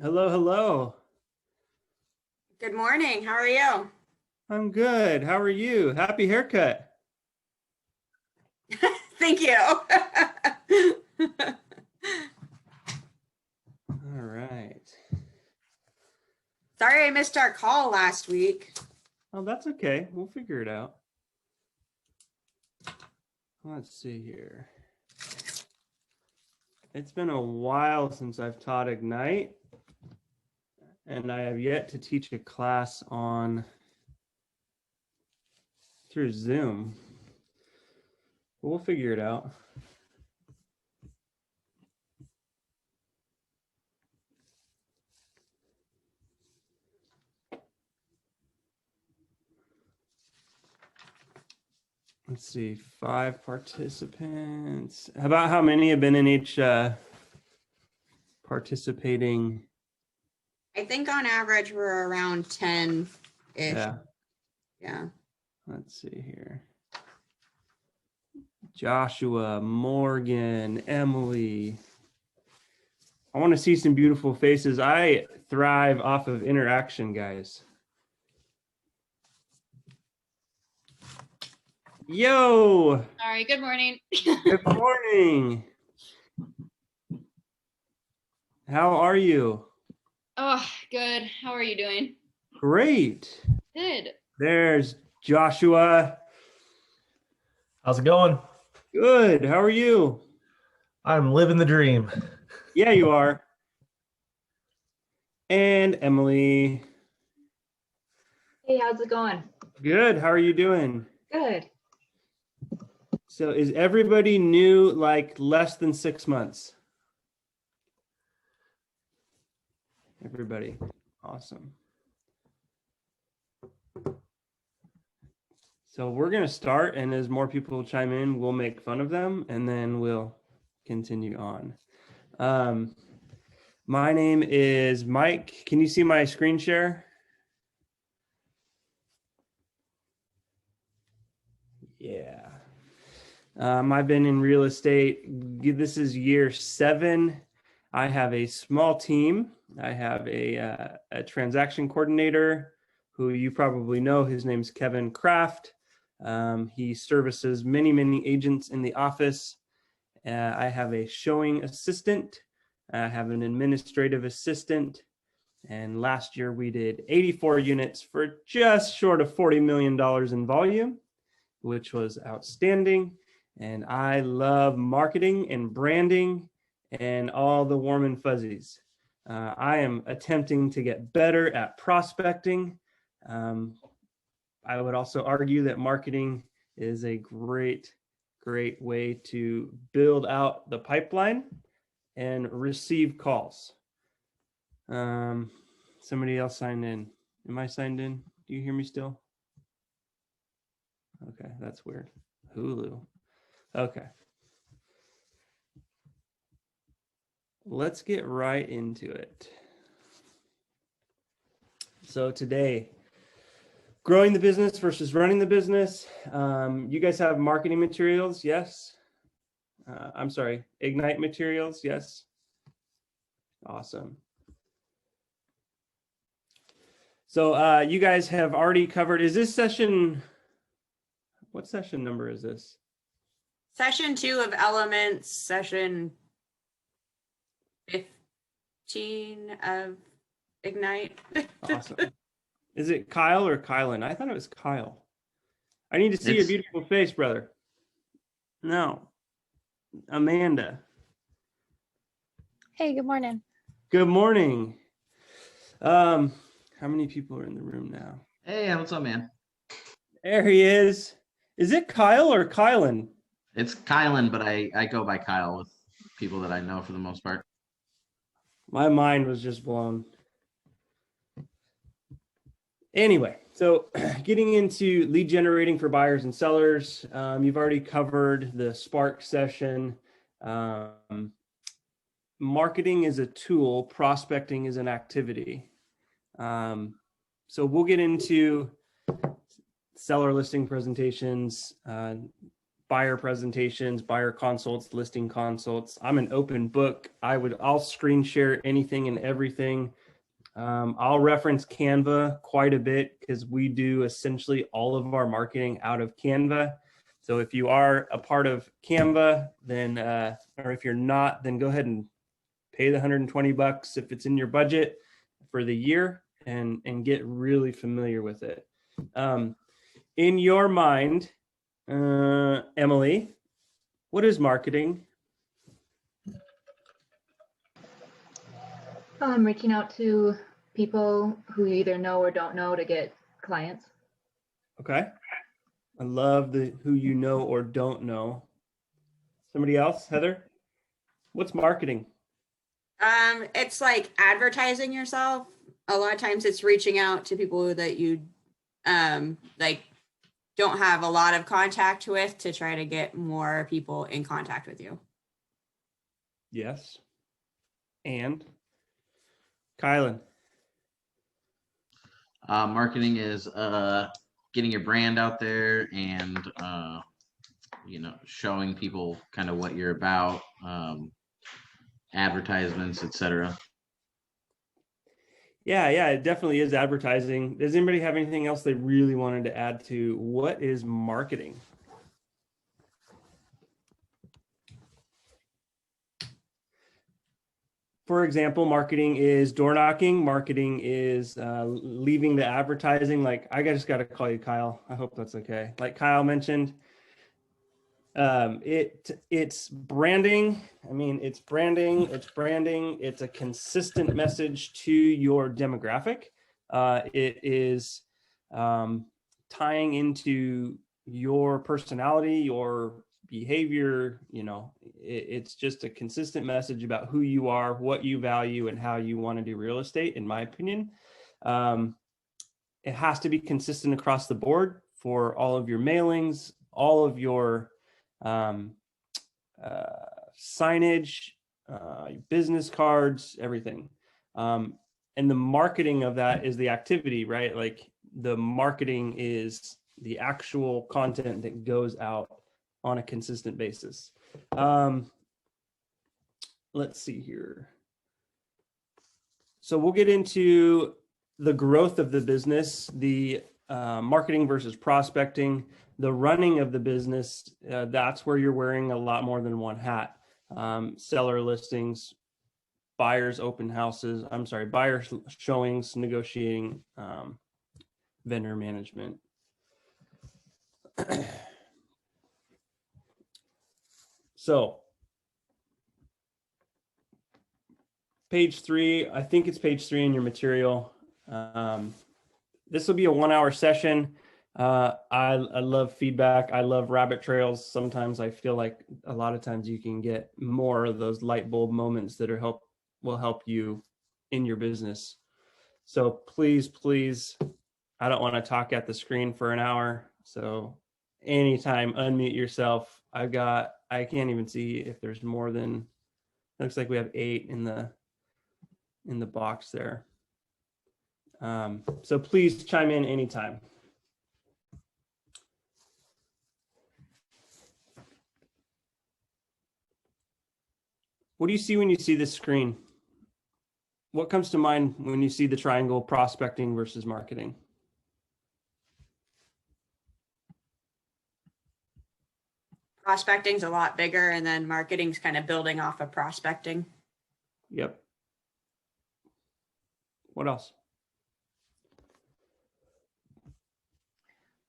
Hello, hello. Good morning. How are you? I'm good. How are you? Happy haircut. Thank you. All right. Sorry I missed our call last week. Oh, that's okay. We'll figure it out. Let's see here. It's been a while since I've taught Ignite, and I have yet to teach a class on through Zoom. But we'll figure it out. Let's see, 5 participants. How many have been in each participating? I think on average we're around 10-ish. Yeah. Yeah. Let's see here. Joshua, Morgan, Emily. I want to see some beautiful faces. I thrive off of interaction, guys. Yo, All right, good morning. good morning. How are you? Oh, good. How are you doing? Great. Good. There's Joshua. How's it going? Good. How are you? I'm living the dream. Yeah, you are. And Emily. Hey, how's it going? Good. How are you doing? Good. So is everybody new like less than 6 months? Everybody. Awesome. So we're going to start, and as more people chime in, we'll make fun of them, and then we'll continue on. My name is Mike. Can you see my screen share? Yeah. I've been in real estate. This is year 7. I have a small team. I have a transaction coordinator who you probably know. His name's Kevin Kraft. He services many agents in the office. I have a showing assistant. I have an administrative assistant. And last year we did 84 units for just short of $40 million in volume, which was outstanding. And I love marketing and branding and all the warm and fuzzies. I am attempting to get better at prospecting. I would also argue that marketing is a great way to build out the pipeline and receive calls. Somebody else signed in. Am I signed in? Do you hear me still? Okay, that's weird. Hulu. Okay. Let's get right into it. So today, growing the business versus running the business. You guys have marketing materials, yes? I'm sorry, Ignite materials, yes? Awesome. So you guys have already covered, is this session, what session number is this? Session 2 of Elements, session 15 of Ignite. Awesome. Is it Kyle or Kylan? I thought it was Kyle. I need to see your beautiful face, brother. No. Amanda. Hey, good morning. Good morning. How many people are in the room now? Hey, what's up, man? There he is. Is it Kyle or Kylan? It's Kylan, but I go by Kyle with people that I know for the most part. My mind was just blown. Anyway, so getting into lead generating for buyers and sellers, you've already covered the Spark session. Marketing is a tool, prospecting is an activity. So we'll get into seller listing presentations, buyer presentations, buyer consults, listing consults. I'm an open book. I'll screen share anything and everything. I'll reference Canva quite a bit because we do essentially all of our marketing out of Canva. So if you are a part of Canva, then, or if you're not, then go ahead and pay the $120 if it's in your budget for the year and get really familiar with it. In your mind, Emily, what is marketing? Reaching out to people who you either know or don't know to get clients. Okay. I love the who you know or don't know. Somebody else, Heather? What's marketing? It's like advertising yourself. A lot of times it's reaching out to people that you like don't have a lot of contact with to try to get more people in contact with you. Yes. And Kylan. Marketing is getting your brand out there and showing people kind of what you're about, advertisements, etc. Yeah, it definitely is advertising. Does anybody have anything else they really wanted to add to what is marketing? For example, marketing is door knocking. Marketing is leaving the advertising. Like, I just got to call you Kyle. I hope that's okay. Like Kyle mentioned, it's branding. I mean, it's branding. It's a consistent message to your demographic. It is tying into your personality, your behavior. It's just a consistent message about who you are, what you value, and how you want to do real estate, in my opinion. It has to be consistent across the board for all of your mailings, all of your signage, business cards, everything. And the marketing of that is the activity, right? Like, the marketing is the actual content that goes out on a consistent basis. Let's see here. So we'll get into the growth of the business, the marketing versus prospecting, the running of the business. That's where you're wearing a lot more than one hat. Seller listings, buyers showings, negotiating, vendor management. So page 3, I think it's page 3 in your material. This will be a 1-hour session. I love feedback. I love rabbit trails. Sometimes I feel like a lot of times you can get more of those light bulb moments that will help you in your business. So please, I don't want to talk at the screen for an hour. So anytime, unmute yourself. I can't even see if there's more than, looks like we have 8 in the box there. So please chime in anytime. What do you see when you see this screen? What comes to mind when you see the triangle prospecting versus marketing? Prospecting's a lot bigger, and then marketing's kind of building off of prospecting. Yep. What else?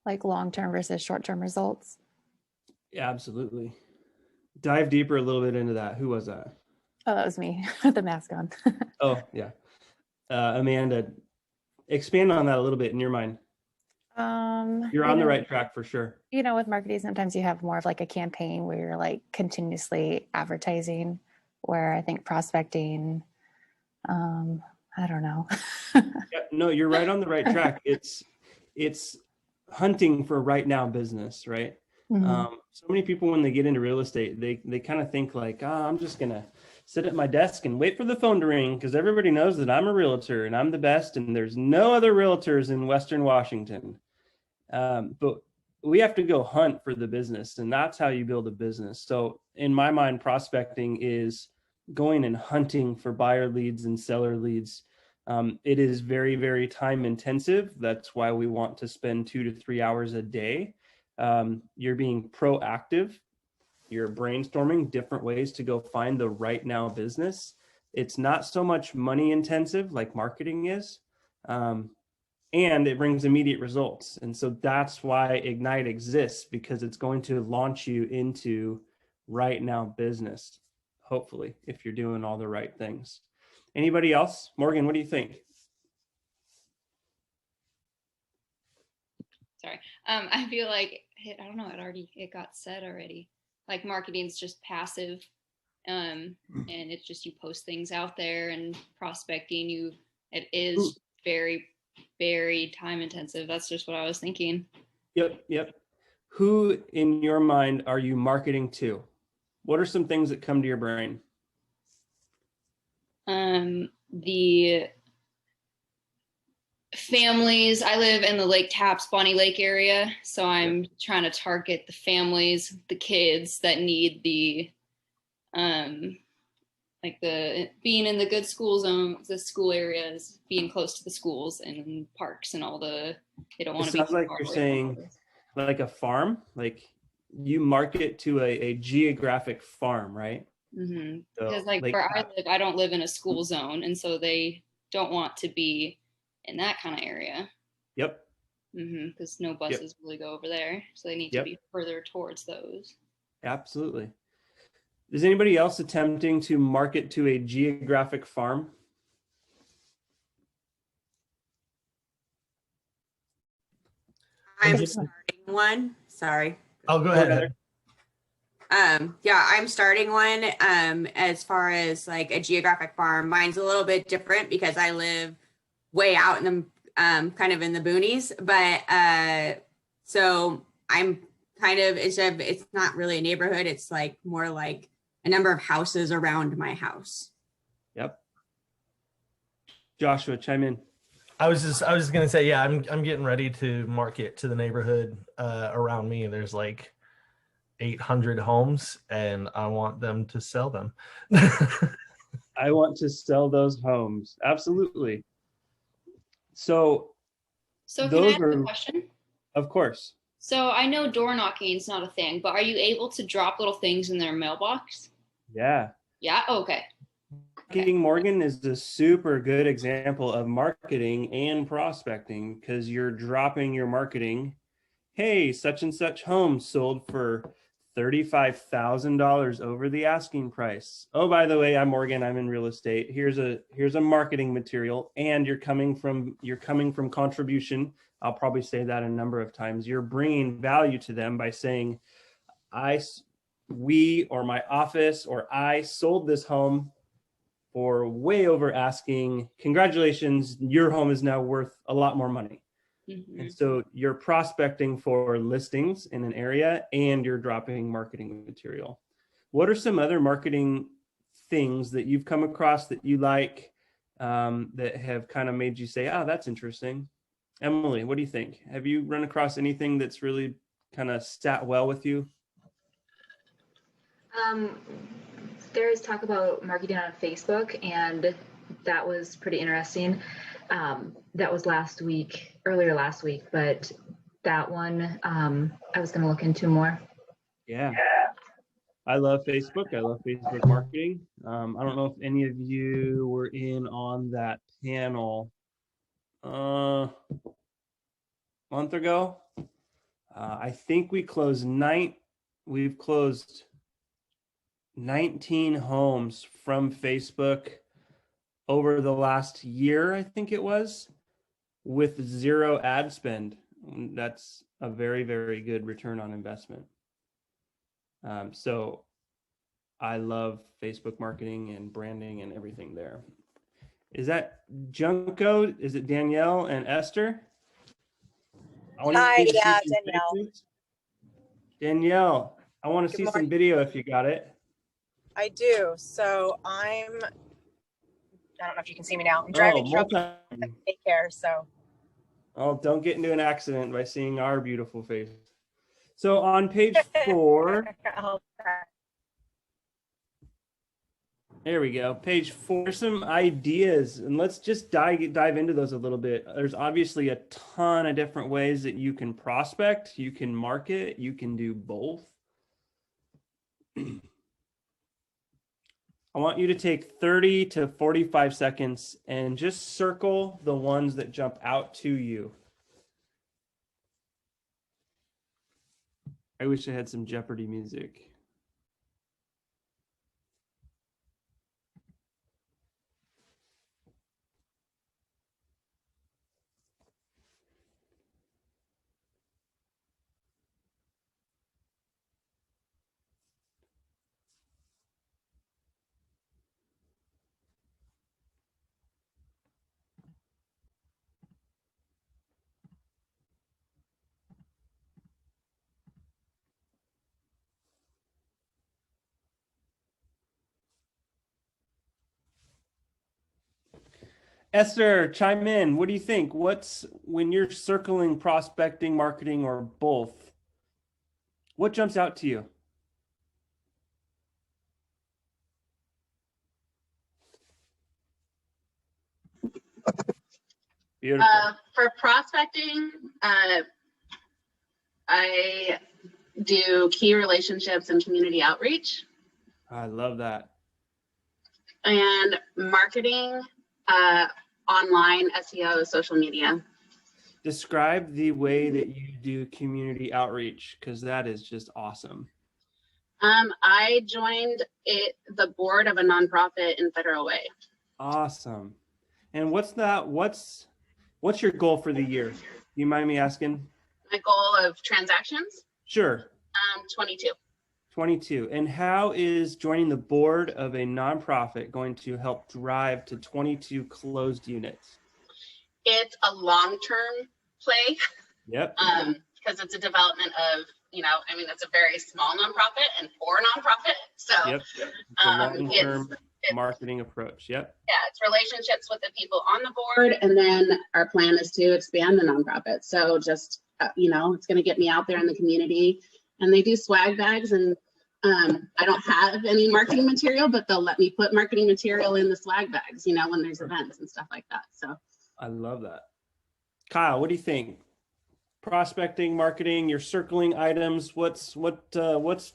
Like long-term versus short-term results. Yeah, absolutely. Dive deeper a little bit into that. Who was that? Oh, that was me with the mask on. Oh, yeah. Amanda, expand on that a little bit in your mind. You're on the right track for sure. With marketing, sometimes you have more of like a campaign where you're like continuously advertising, where I think prospecting, I don't know. Yeah, no, you're right on the right track. It's hunting for right now business, right? Mm-hmm. So many people, when they get into real estate, they kind of think like, I'm just going to sit at my desk and wait for the phone to ring because everybody knows that I'm a realtor and I'm the best and there's no other realtors in Western Washington. But we have to go hunt for the business, and that's how you build a business. So in my mind, prospecting is going and hunting for buyer leads and seller leads. It is very, very time intensive. That's why we want to spend 2 to 3 hours a day. You're being proactive. You're brainstorming different ways to go find the right now business. It's not so much money intensive like marketing is. And it brings immediate results. And so that's why Ignite exists, because it's going to launch you into right now business, hopefully, if you're doing all the right things. Anybody else? Morgan, what do you think? Sorry. I feel like, I don't know, it got said already. Like marketing's just passive. And it's just you post things out there, and prospecting, it is very, very time intensive. That's just what I was thinking. Yep. Who in your mind are you marketing to? What are some things that come to your brain? The families. I live in the Lake Tapps, Bonnie Lake area, so I'm trying to target the families, the kids that need the like the being in the good school zone, the school areas, being close to the schools and parks and all the. They don't want to be. It sounds like you're saying like a farm, like you market to a geographic farm, right? Mm-hmm. So, because like where I live, I don't live in a school zone, and so they don't want to be in that kind of area. Yep. Because no buses really go over there, so they need to be further towards those. Absolutely. Is anybody else attempting to market to a geographic farm? I'm starting one. Sorry. I'll go ahead. Yeah, I'm starting one. As far as like a geographic farm, mine's a little bit different because I live way out in the kind of in the boonies. But so I'm kind of it's not really a neighborhood. It's like more like a number of houses around my house. Yep. Joshua, chime in. I was just gonna say, yeah, I'm getting ready to market to the neighborhood around me. There's like 800 homes, and I want them to sell them. I want to sell those homes. Absolutely. So can I ask a question? Of course. So I know door knocking is not a thing, but are you able to drop little things in their mailbox? Yeah. Yeah. Oh, okay. King Morgan is a super good example of marketing and prospecting, because you're dropping your marketing. Hey, such and such home sold for $35,000 over the asking price. Oh, by the way, I'm Morgan. I'm in real estate. Here's a marketing material, and you're coming from contribution. I'll probably say that a number of times. You're bringing value to them by saying, we or my office or I sold this home for way over asking. Congratulations, your home is now worth a lot more money. Mm-hmm. And so you're prospecting for listings in an area, and you're dropping marketing material. What are some other marketing things that you've come across that you like, that have kind of made you say, oh, that's interesting? Emily, what do you think? Have you run across anything that's really kind of sat well with you? There's talk about marketing on Facebook, and that was pretty interesting. That was earlier last week, but that one I was going to look into more. Yeah. I love Facebook. I love Facebook marketing. I don't know if any of you were in on that panel a month ago. I think we've closed 19 homes from Facebook over the last year, I think it was, with zero ad spend. That's a very, very good return on investment. So I love Facebook marketing and branding and everything there. Is that Junko? Is it Danielle and Esther? Hi, yeah, Danielle. Faces. Danielle, I want to see some video if you got it. I do. So I don't know if you can see me now. I'm driving truck at daycare, so. Oh, don't get into an accident by seeing our beautiful face. So on page 4, there we go. Page 4, some ideas, and let's just dive into those a little bit. There's obviously a ton of different ways that you can prospect, you can market, you can do both. I want you to take 30 to 45 seconds and just circle the ones that jump out to you. I wish I had some Jeopardy music. Esther, chime in. What do you think? What's when you're circling prospecting, marketing, or both? What jumps out to you? Beautiful. For prospecting, I do key relationships and community outreach. I love that. And marketing, online SEO, social media. Describe the way that you do community outreach, because that is just awesome. I joined the board of a nonprofit in Federal Way. Awesome. And what's your goal for the year? You mind me asking? My goal of transactions? Sure. 22. 22. And how is joining the board of a nonprofit going to help drive to 22 closed units? It's a long-term play. Yep. Because it's a development of, it's a very small nonprofit and for nonprofit. So yep. It's a long-term marketing approach. Yep. Yeah, it's relationships with the people on the board. And then our plan is to expand the nonprofit. So just, it's going to get me out there in the community. And they do swag bags, and I don't have any marketing material, but they'll let me put marketing material in the swag bags, when there's events and stuff like that. So I love that. Kyle, what do you think? Prospecting, marketing, you're circling items. What's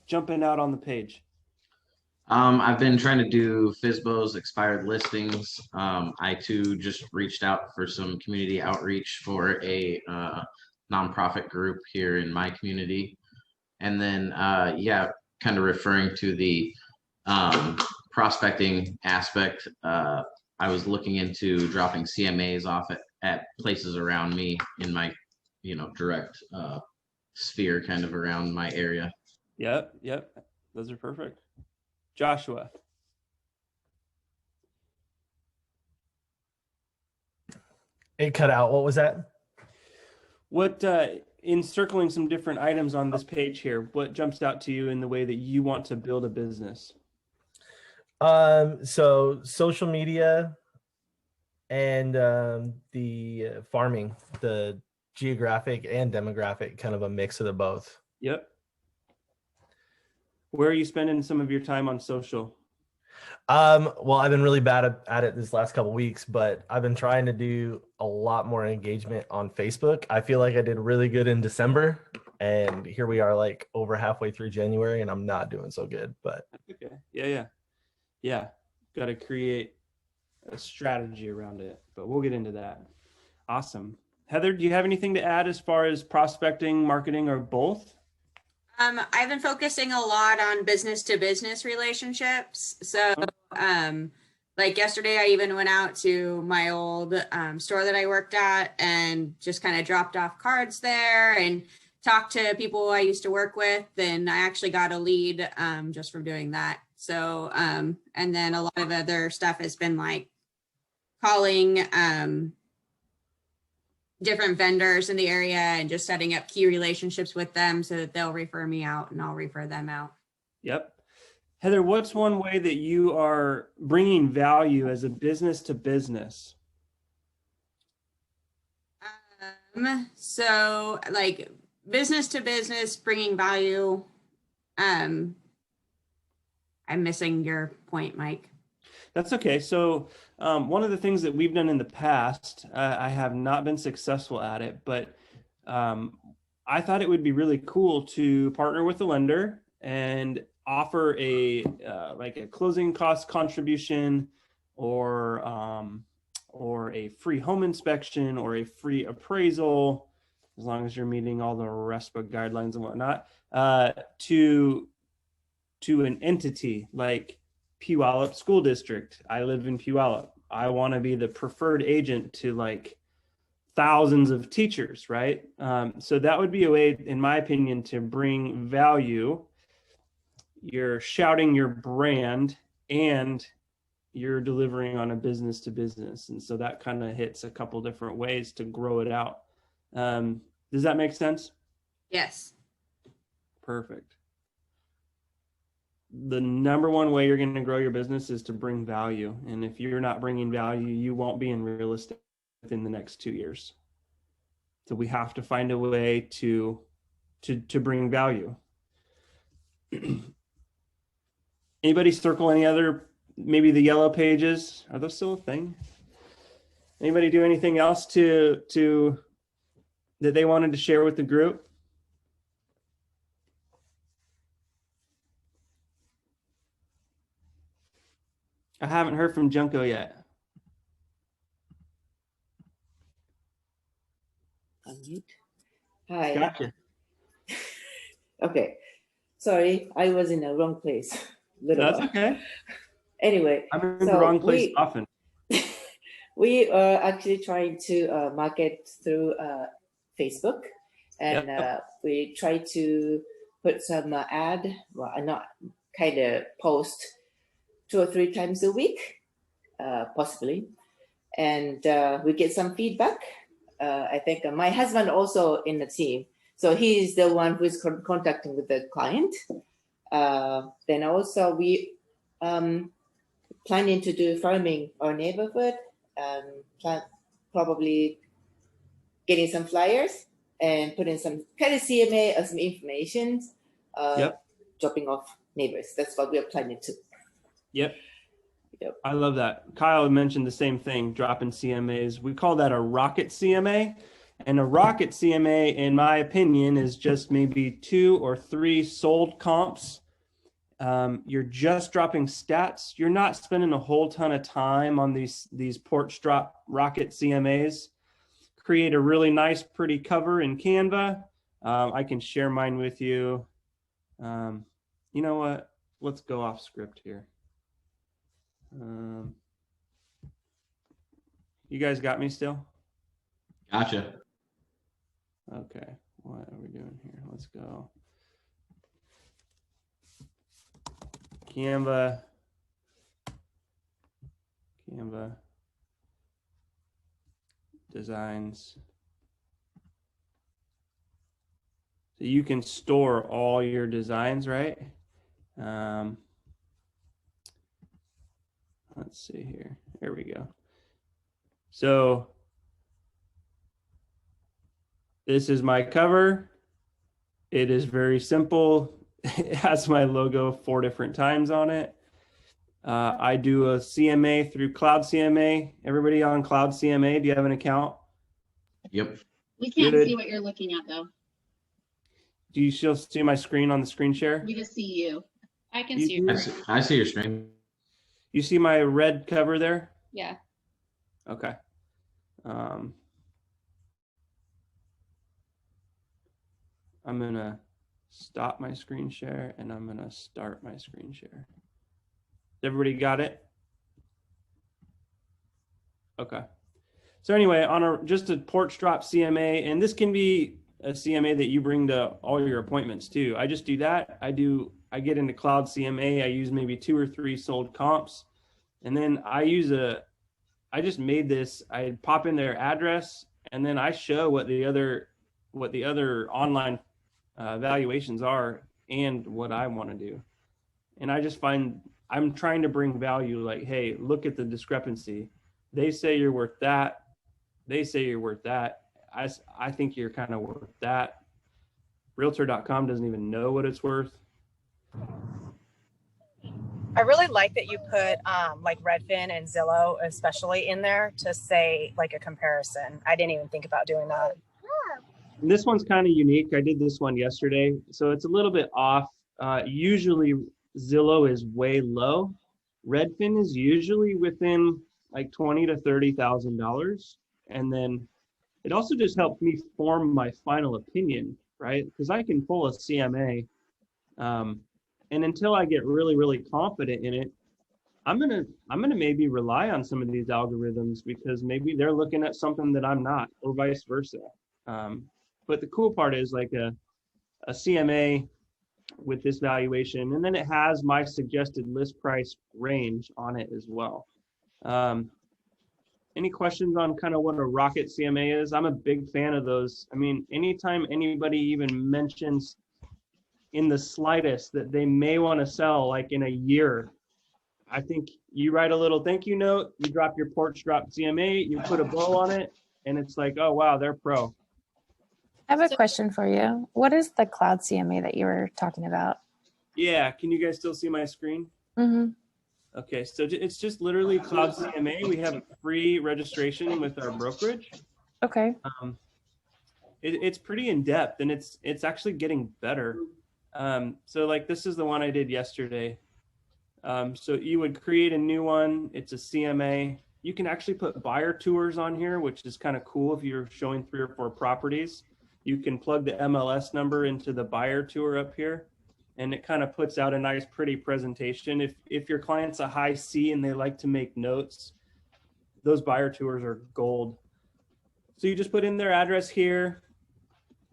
jumping out on the page? I've been trying to do FSBOs, expired listings. I too just reached out for some community outreach for a nonprofit group here in my community. And then, kind of referring to the prospecting aspect, I was looking into dropping CMAs off at places around me in my, direct sphere kind of around my area. Yep. Those are perfect. Joshua. It cut out. What was that? What, in circling some different items on this page here, what jumps out to you in the way that you want to build a business? So social media and the farming, the geographic and demographic, kind of a mix of the both. Yep. Where are you spending some of your time on social? Well, I've been really bad at it this last couple of weeks, but I've been trying to do a lot more engagement on Facebook. I feel like I did really good in December, and here we are like over halfway through January, and I'm not doing so good, but okay. Yeah. Got to create a strategy around it, but we'll get into that. Awesome. Heather, do you have anything to add as far as prospecting, marketing, or both? I've been focusing a lot on business to business relationships. So like yesterday, I even went out to my old store that I worked at and just kind of dropped off cards there and talked to people I used to work with. And I actually got a lead just from doing that. So, and then a lot of other stuff has been like calling different vendors in the area and just setting up key relationships with them so that they'll refer me out and I'll refer them out. Yep. Heather, what's one way that you are bringing value as a business to business? So like business to business, bringing value. I'm missing your point, Mike. That's okay. So one of the things that we've done in the past, I have not been successful at it, but I thought it would be really cool to partner with a lender and offer a like a closing cost contribution, or a free home inspection, or a free appraisal, as long as you're meeting all the RESPA guidelines and whatnot, to an entity like Puyallup School District. I live in Puyallup. I want to be the preferred agent to like thousands of teachers, right? So that would be a way, in my opinion, to bring value. You're shouting your brand and you're delivering on a business to business. And so that kind of hits a couple different ways to grow it out. Does that make sense? Yes. Perfect. The number one way you're going to grow your business is to bring value. And if you're not bringing value, you won't be in real estate within the next 2 years. So we have to find a way to bring value. Anybody circle any other, maybe the yellow pages? Are those still a thing? Anybody do anything else to that they wanted to share with the group? I haven't heard from Junko yet. Unmute. Hi. Gotcha. Okay. Sorry, I was in the wrong place. That's okay. Anyway, I'm in the wrong place often. We are actually trying to market through Facebook, and we try to put some ad, well, not kind of post 2 or 3 times a week, possibly. And we get some feedback. I think my husband also in the team. So he's the one who is contacting with the client. Then also we planning to do farming our neighborhood, probably getting some flyers and putting some kind of CMA or some information, dropping off neighbors. That's what we are planning to. Yep. I love that. Kyle mentioned the same thing, dropping CMAs. We call that a rocket CMA. And a rocket CMA, in my opinion, is just maybe 2 or 3 sold comps. You're just dropping stats. You're not spending a whole ton of time on these porch drop rocket CMAs. Create a really nice, pretty cover in Canva. I can share mine with you. You know what? Let's go off script here. You guys got me still? Gotcha. Okay, what are we doing here? Let's go. Canva. Designs. So you can store all your designs, right? Let's see here. There we go. So this is my cover. It is very simple. It has my logo 4 different times on it. I do a CMA through Cloud CMA. Everybody on Cloud CMA, do you have an account? Yep. We can't see what you're looking at though. Do you still see my screen on the screen share? We just see you. I can see your I see your screen. You see my red cover there? Yeah. Okay. I'm gonna stop my screen share and I'm gonna start my screen share. Everybody got it? Okay. So anyway, on just a porch drop CMA, and this can be a CMA that you bring to all your appointments too. I just do that. I get into Cloud CMA. I use maybe 2 or 3 sold comps, and then I just made this. I pop in their address, and then I show what the other online valuations are and what I want to do. And I just find I'm trying to bring value. Like, hey, look at the discrepancy. They say you're worth that. They say you're worth that. I think you're kind of worth that. Realtor.com doesn't even know what it's worth. I really like that you put like Redfin and Zillow especially in there to say like a comparison. I didn't even think about doing that. And this one's kind of unique. I did this one yesterday, so it's a little bit off. Usually Zillow is way low. Redfin is usually within like $20,000 to $30,000, and then it also just helps me form my final opinion, right? Because I can pull a CMA, and until I get really, really confident in it, I'm gonna maybe rely on some of these algorithms because maybe they're looking at something that I'm not, or vice versa. But the cool part is like a CMA with this valuation, and then it has my suggested list price range on it as well. Any questions on kind of what a rocket CMA is? I'm a big fan of those. I mean, anytime anybody even mentions in the slightest that they may want to sell like in a year, I think you write a little thank you note, you drop your porch drop CMA, you put a bow on it, and it's like, oh wow, they're pro. I have a question for you. What is the cloud CMA that you were talking about? Yeah, can you guys still see my screen? Mm-hmm. Okay, so it's just literally cloud CMA. We have free registration with our brokerage. Okay. It's pretty in depth, and it's actually getting better. So like this is the one I did yesterday. So you would create a new one. It's a CMA. You can actually put buyer tours on here, which is kind of cool if you're showing 3 or 4 properties. You can plug the MLS number into the buyer tour up here, and it kind of puts out a nice, pretty presentation. If your client's a high C and they like to make notes, those buyer tours are gold. So you just put in their address here.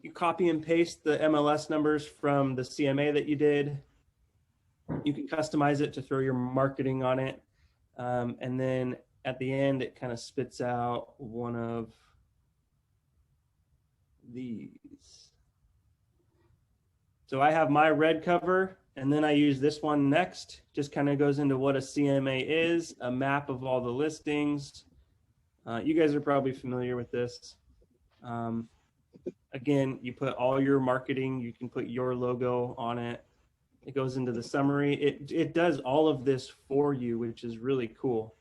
You copy and paste the MLS numbers from the CMA that you did. You can customize it to throw your marketing on it. And then at the end, it kind of spits out one of these. So I have my red cover, and then I use this one next. Just kind of goes into what a CMA is, a map of all the listings. You guys are probably familiar with this. Again, you put all your marketing, you can put your logo on it. It goes into the summary. It does all of this for you, which is really cool.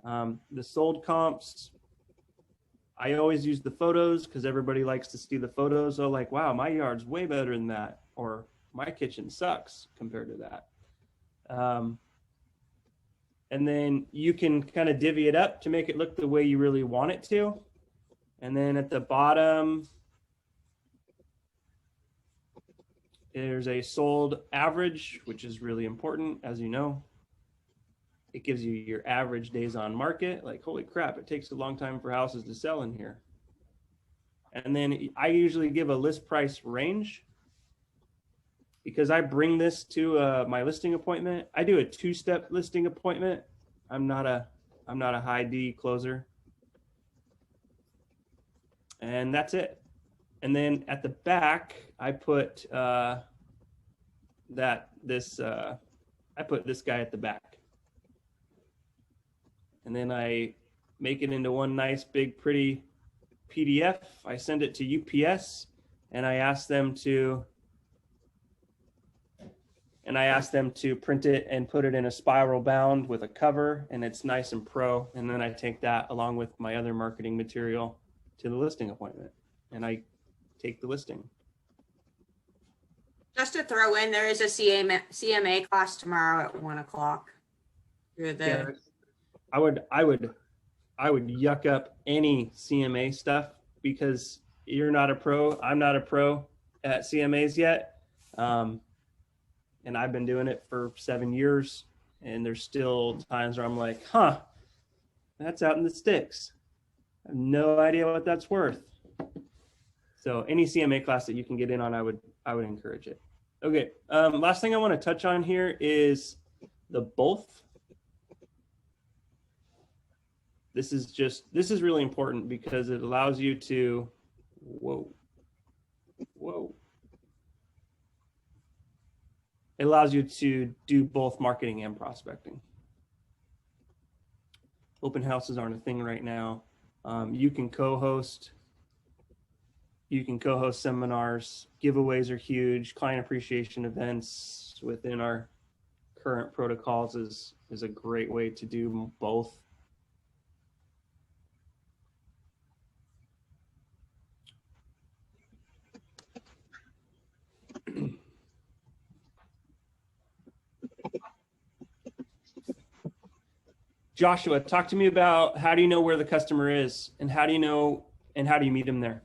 The sold comps, I always use the photos because everybody likes to see the photos. So like, wow, my yard's way better than that, or my kitchen sucks compared to that. And then you can kind of divvy it up to make it look the way you really want it to. And then at the bottom, there's a sold average, which is really important, as you know. It gives you your average days on market. Like, holy crap, it takes a long time for houses to sell in here. And then I usually give a list price range because I bring this to my listing appointment. I do a 2-step listing appointment. I'm not a high D closer. And that's it. And then at the back, I put I put this guy at the back. And then I make it into one nice big pretty PDF. I send it to UPS, and I ask them to print it and put it in a spiral bound with a cover, and it's nice and pro. And then I take that along with my other marketing material to the listing appointment, and I take the listing. Just to throw in, there is a CMA class tomorrow at 1 o'clock. Yeah, I would yuck up any CMA stuff because you're not a pro. I'm not a pro at CMAs yet. And I've been doing it for 7 years, and there's still times where I'm like, huh, that's out in the sticks. I have no idea what that's worth. So any CMA class that you can get in on, I would encourage it. Okay, last thing I want to touch on here is the both. This is really important because it allows you to, It allows you to do both marketing and prospecting. Open houses aren't a thing right now. You can co-host You can co-host seminars. Giveaways are huge. Client appreciation events within our current protocols is a great way to do both. Joshua, talk to me about how do you know where the customer is, and how do you meet them there?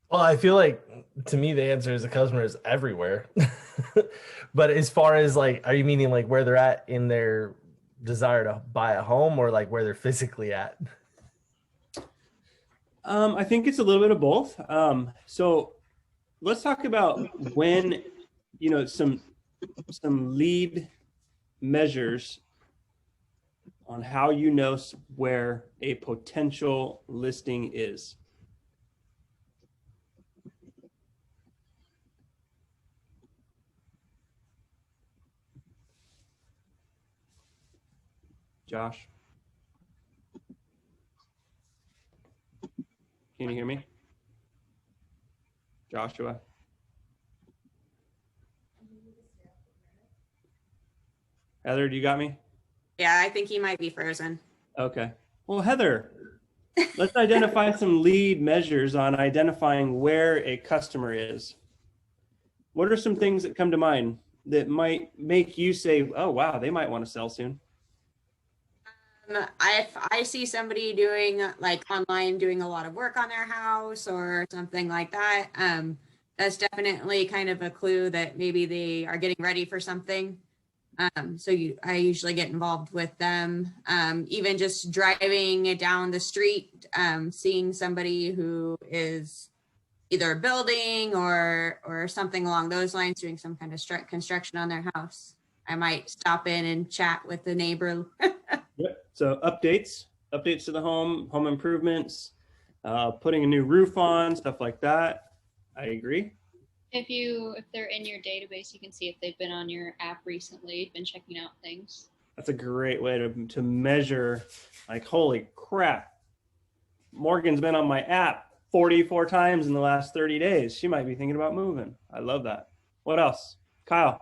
Well, I feel like to me the answer is the customer is everywhere. But as far as like, are you meaning like where they're at in their desire to buy a home, or like where they're physically at? I think it's a little bit of both. So let's talk about when, some lead measures on how you know where a potential listing is. Josh? Can you hear me? Joshua? Heather, do you got me? Yeah, I think he might be frozen. Okay. Well, Heather, let's identify some lead measures on identifying where a customer is. What are some things that come to mind that might make you say, oh, wow, they might want to sell soon? If I see somebody doing like online, doing a lot of work on their house or something like that, that's definitely kind of a clue that maybe they are getting ready for something. I usually get involved with them. Even just driving down the street, seeing somebody who is either building or something along those lines, doing some kind of construction on their house. I might stop in and chat with the neighbor. Yep. So updates to the home improvements, putting a new roof on, stuff like that. I agree. If they're in your database, you can see if they've been on your app recently, been checking out things. That's a great way to measure, like, holy crap, Morgan's been on my app 44 times in the last 30 days. She might be thinking about moving. I love that. What else? Kyle?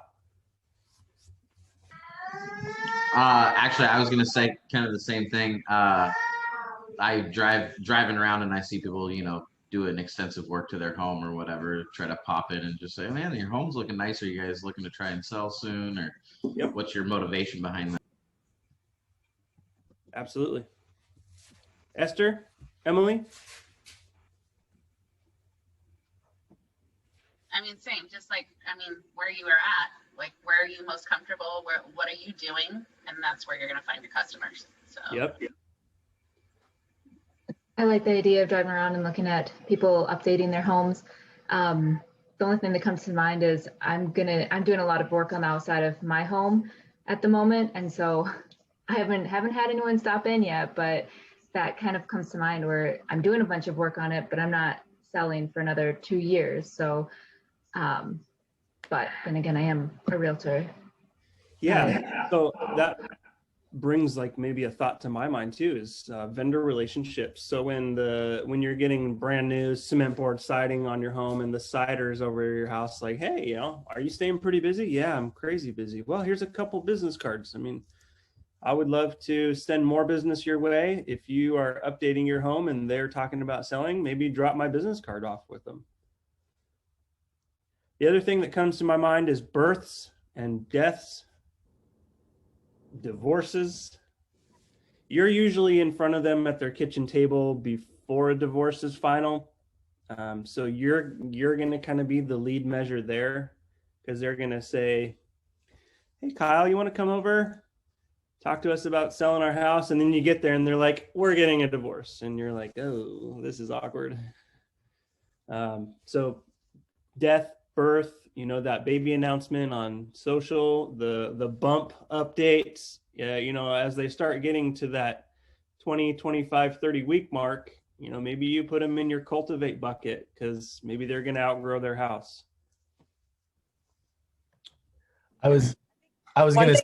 Actually, I was going to say kind of the same thing. I driving around and I see people, doing extensive work to their home or whatever, try to pop in and just say, man, your home's looking nice. Are you guys looking to try and sell soon? Or Yep. What's your motivation behind that? Absolutely. Esther? Emily? Same, just like, where you are at, like, where are you most comfortable? What are you doing? And that's where you're going to find your customers. So. Yep. I like the idea of driving around and looking at people updating their homes. The only thing that comes to mind is I'm doing a lot of work on the outside of my home at the moment, and so I haven't had anyone stop in yet. But that kind of comes to mind where I'm doing a bunch of work on it, but I'm not selling for another 2 years. So, but then again, I am a realtor. Yeah. So that brings like maybe a thought to my mind too, is vendor relationships. So when you're getting brand new cement board siding on your home and the siders over your house, like, hey, are you staying pretty busy? Yeah, I'm crazy busy. Well, here's a couple business cards. I would love to send more business your way. If you are updating your home and they're talking about selling, maybe drop my business card off with them. The other thing that comes to my mind is births and deaths, divorces. You're usually in front of them at their kitchen table before a divorce is final. So you're going to kind of be the lead measure there, because they're going to say, hey, Kyle, you want to come over? Talk to us about selling our house. And then you get there and they're like, we're getting a divorce. And you're like, oh, this is awkward. So death, birth, that baby announcement on social, the bump updates, as they start getting to that 20, 25, 30 week mark, maybe you put them in your cultivate bucket because maybe they're going to outgrow their house. I was going to,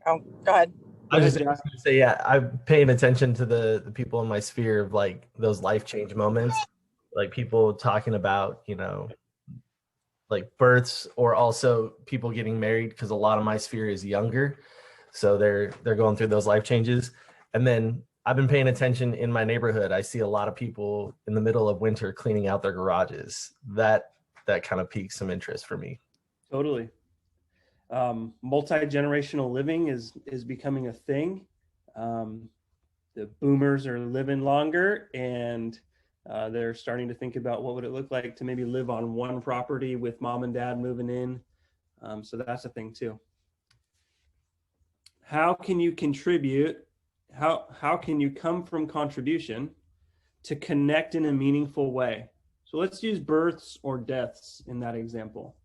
go ahead. Go I ahead, was just Josh. going to say, yeah, I'm paying attention to the people in my sphere of like those life change moments, like people talking about, you know, like births, or also people getting married, because a lot of my sphere is younger, so they're going through those life changes. And then I've been paying attention in my neighborhood. I see a lot of people in the middle of winter cleaning out their garages. That kind of piques some interest for me. Totally. Multi-generational living is becoming a thing. The boomers are living longer, and they're starting to think about what would it look like to maybe live on one property with mom and dad moving in. So that's a thing too. How can you contribute? How can you come from contribution to connect in a meaningful way? So let's use births or deaths in that example.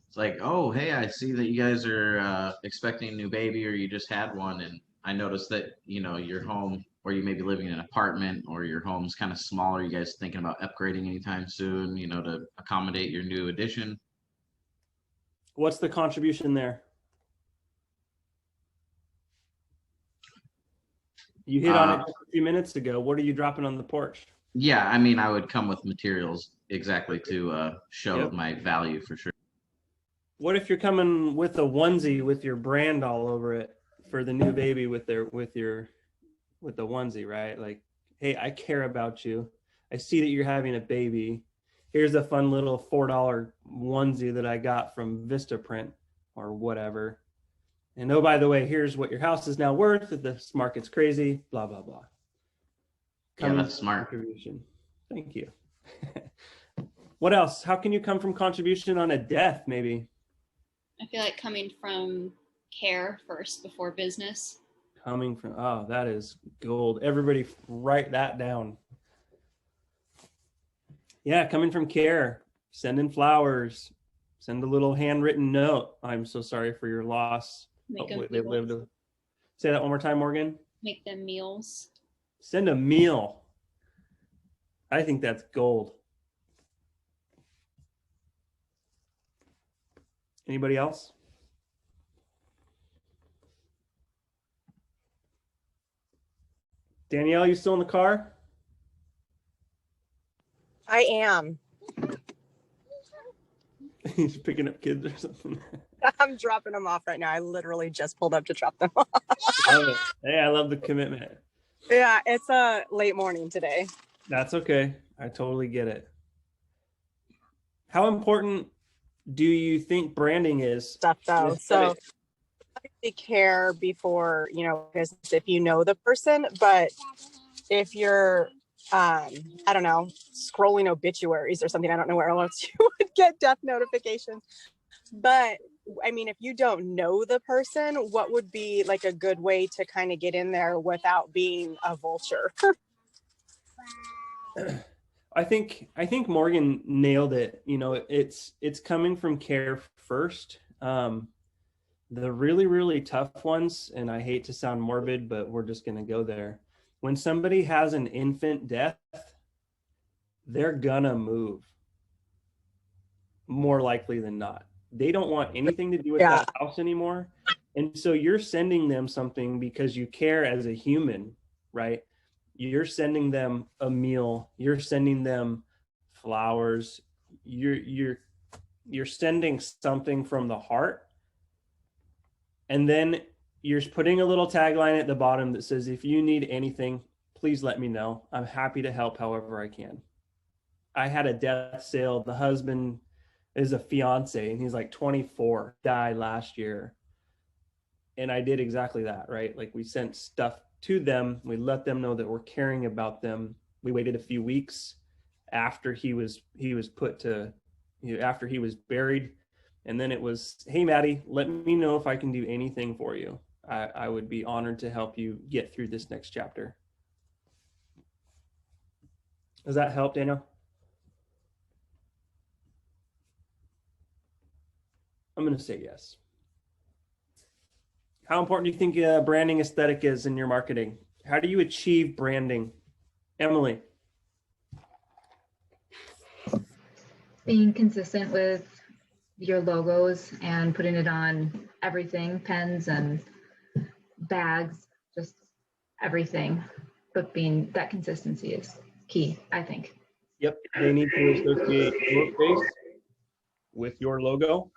It's like, oh, hey, I see that you guys are expecting a new baby, or you just had one, and I noticed that, you know, your home, or you may be living in an apartment, or your home's kind of smaller. You guys thinking about upgrading anytime soon, you know, to accommodate your new addition? What's the contribution there? You hit on it just a few minutes ago. What are you dropping on the porch? Yeah, I mean, I would come with materials exactly to show Yep. my value for sure. What if you're coming with a onesie with your brand all over it for the new baby with the onesie, right? Like, hey, I care about you. I see that you're having a baby. Here's a fun little $4 onesie that I got from Vistaprint or whatever. And oh, by the way, here's what your house is now worth. If this market's crazy, blah, blah, blah. Yeah, that's smart. Contribution. Thank you. What else? How can you come from contribution on a death, maybe? I feel like coming from care first before business. Coming from, oh, that is gold. Everybody write that down. Yeah, coming from care, sending flowers, send a little handwritten note. I'm so sorry for your loss. Make them They lived. Say that one more time, Morgan. Make them meals. Send a meal. I think that's gold. Anybody else? Danielle, you still in the car? I am. He's picking up kids or something. I'm dropping them off right now. I literally just pulled up to drop them off. Love it. Hey, I love the commitment. Yeah, it's a late morning today. That's okay. I totally get it. How important do you think branding is? Stuff though. So obviously care before, you know, business if you know the person, but if you're I don't know, scrolling obituaries or something, I don't know where else you would get death notifications. But I mean, if you don't know the person, what would be like a good way to kind of get in there without being a vulture? I think Morgan nailed it. You know, it's coming from care first. The really, really tough ones, and I hate to sound morbid, but we're just going to go there. When somebody has an infant death, they're gonna move more likely than not. They don't want anything to do with that house anymore. And so you're sending them something because you care as a human, right? You're sending them a meal, you're sending them flowers, you're sending something from the heart. And then you're putting a little tagline at the bottom that says, if you need anything, please let me know. I'm happy to help however I can. I had a death sale. The husband is a fiance and he's like 24, died last year. And I did exactly that, right? Like we sent stuff to them. We let them know that we're caring about them. We waited a few weeks after he was put to, after he was buried. And then it was, hey, Maddie, let me know if I can do anything for you. I would be honored to help you get through this next chapter. Does that help, Daniel? I'm going to say yes. How important do you think branding aesthetic is in your marketing? How do you achieve branding? Emily? Being consistent with your logos and putting it on everything, pens and bags, just everything. But being that consistency is key, I think. Yep, they need to associate your face with your logo,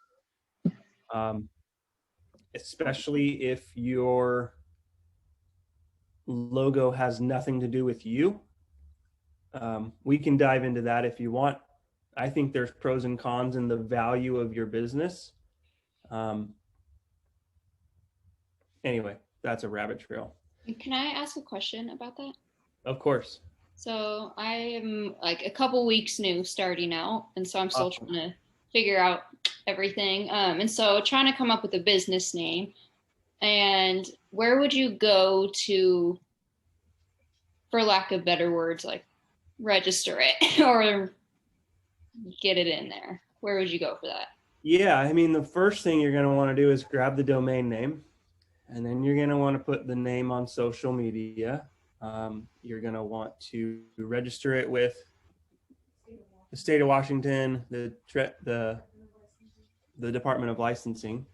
especially if your logo has nothing to do with you. We can dive into that if you want. I think there's pros and cons in the value of your business. Anyway, that's a rabbit trail. Can I ask a question about that? Of course. So I am like a couple weeks new starting out, and so I'm still trying to figure out everything. And so trying to come up with a business name. And where would you go to, for lack of better words, like register it or get it in there? Where would you go for that? Yeah, I mean, the first thing you're going to want to do is grab the domain name, and then you're going to want to put the name on social media. You're going to want to register it with the state of Washington, the Department of Licensing.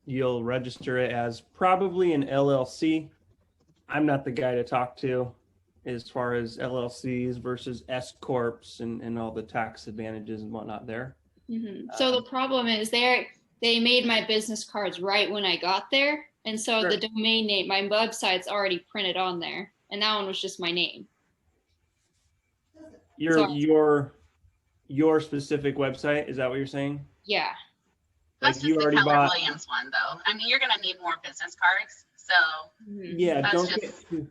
You'll register it as probably an LLC. I'm not the guy to talk to as far as LLCs versus S corps and all the tax advantages and whatnot there. Mm-hmm. So the problem is they made my business cards right when I got there. And so Sure. The domain name, my website's already printed on there. And that one was just my name. Your specific website, is that what you're saying? Yeah. That's Like just you the already Keller bought. Williams one, though. I mean, you're gonna need more business cards, so Mhm. Yeah, That's don't just- get too,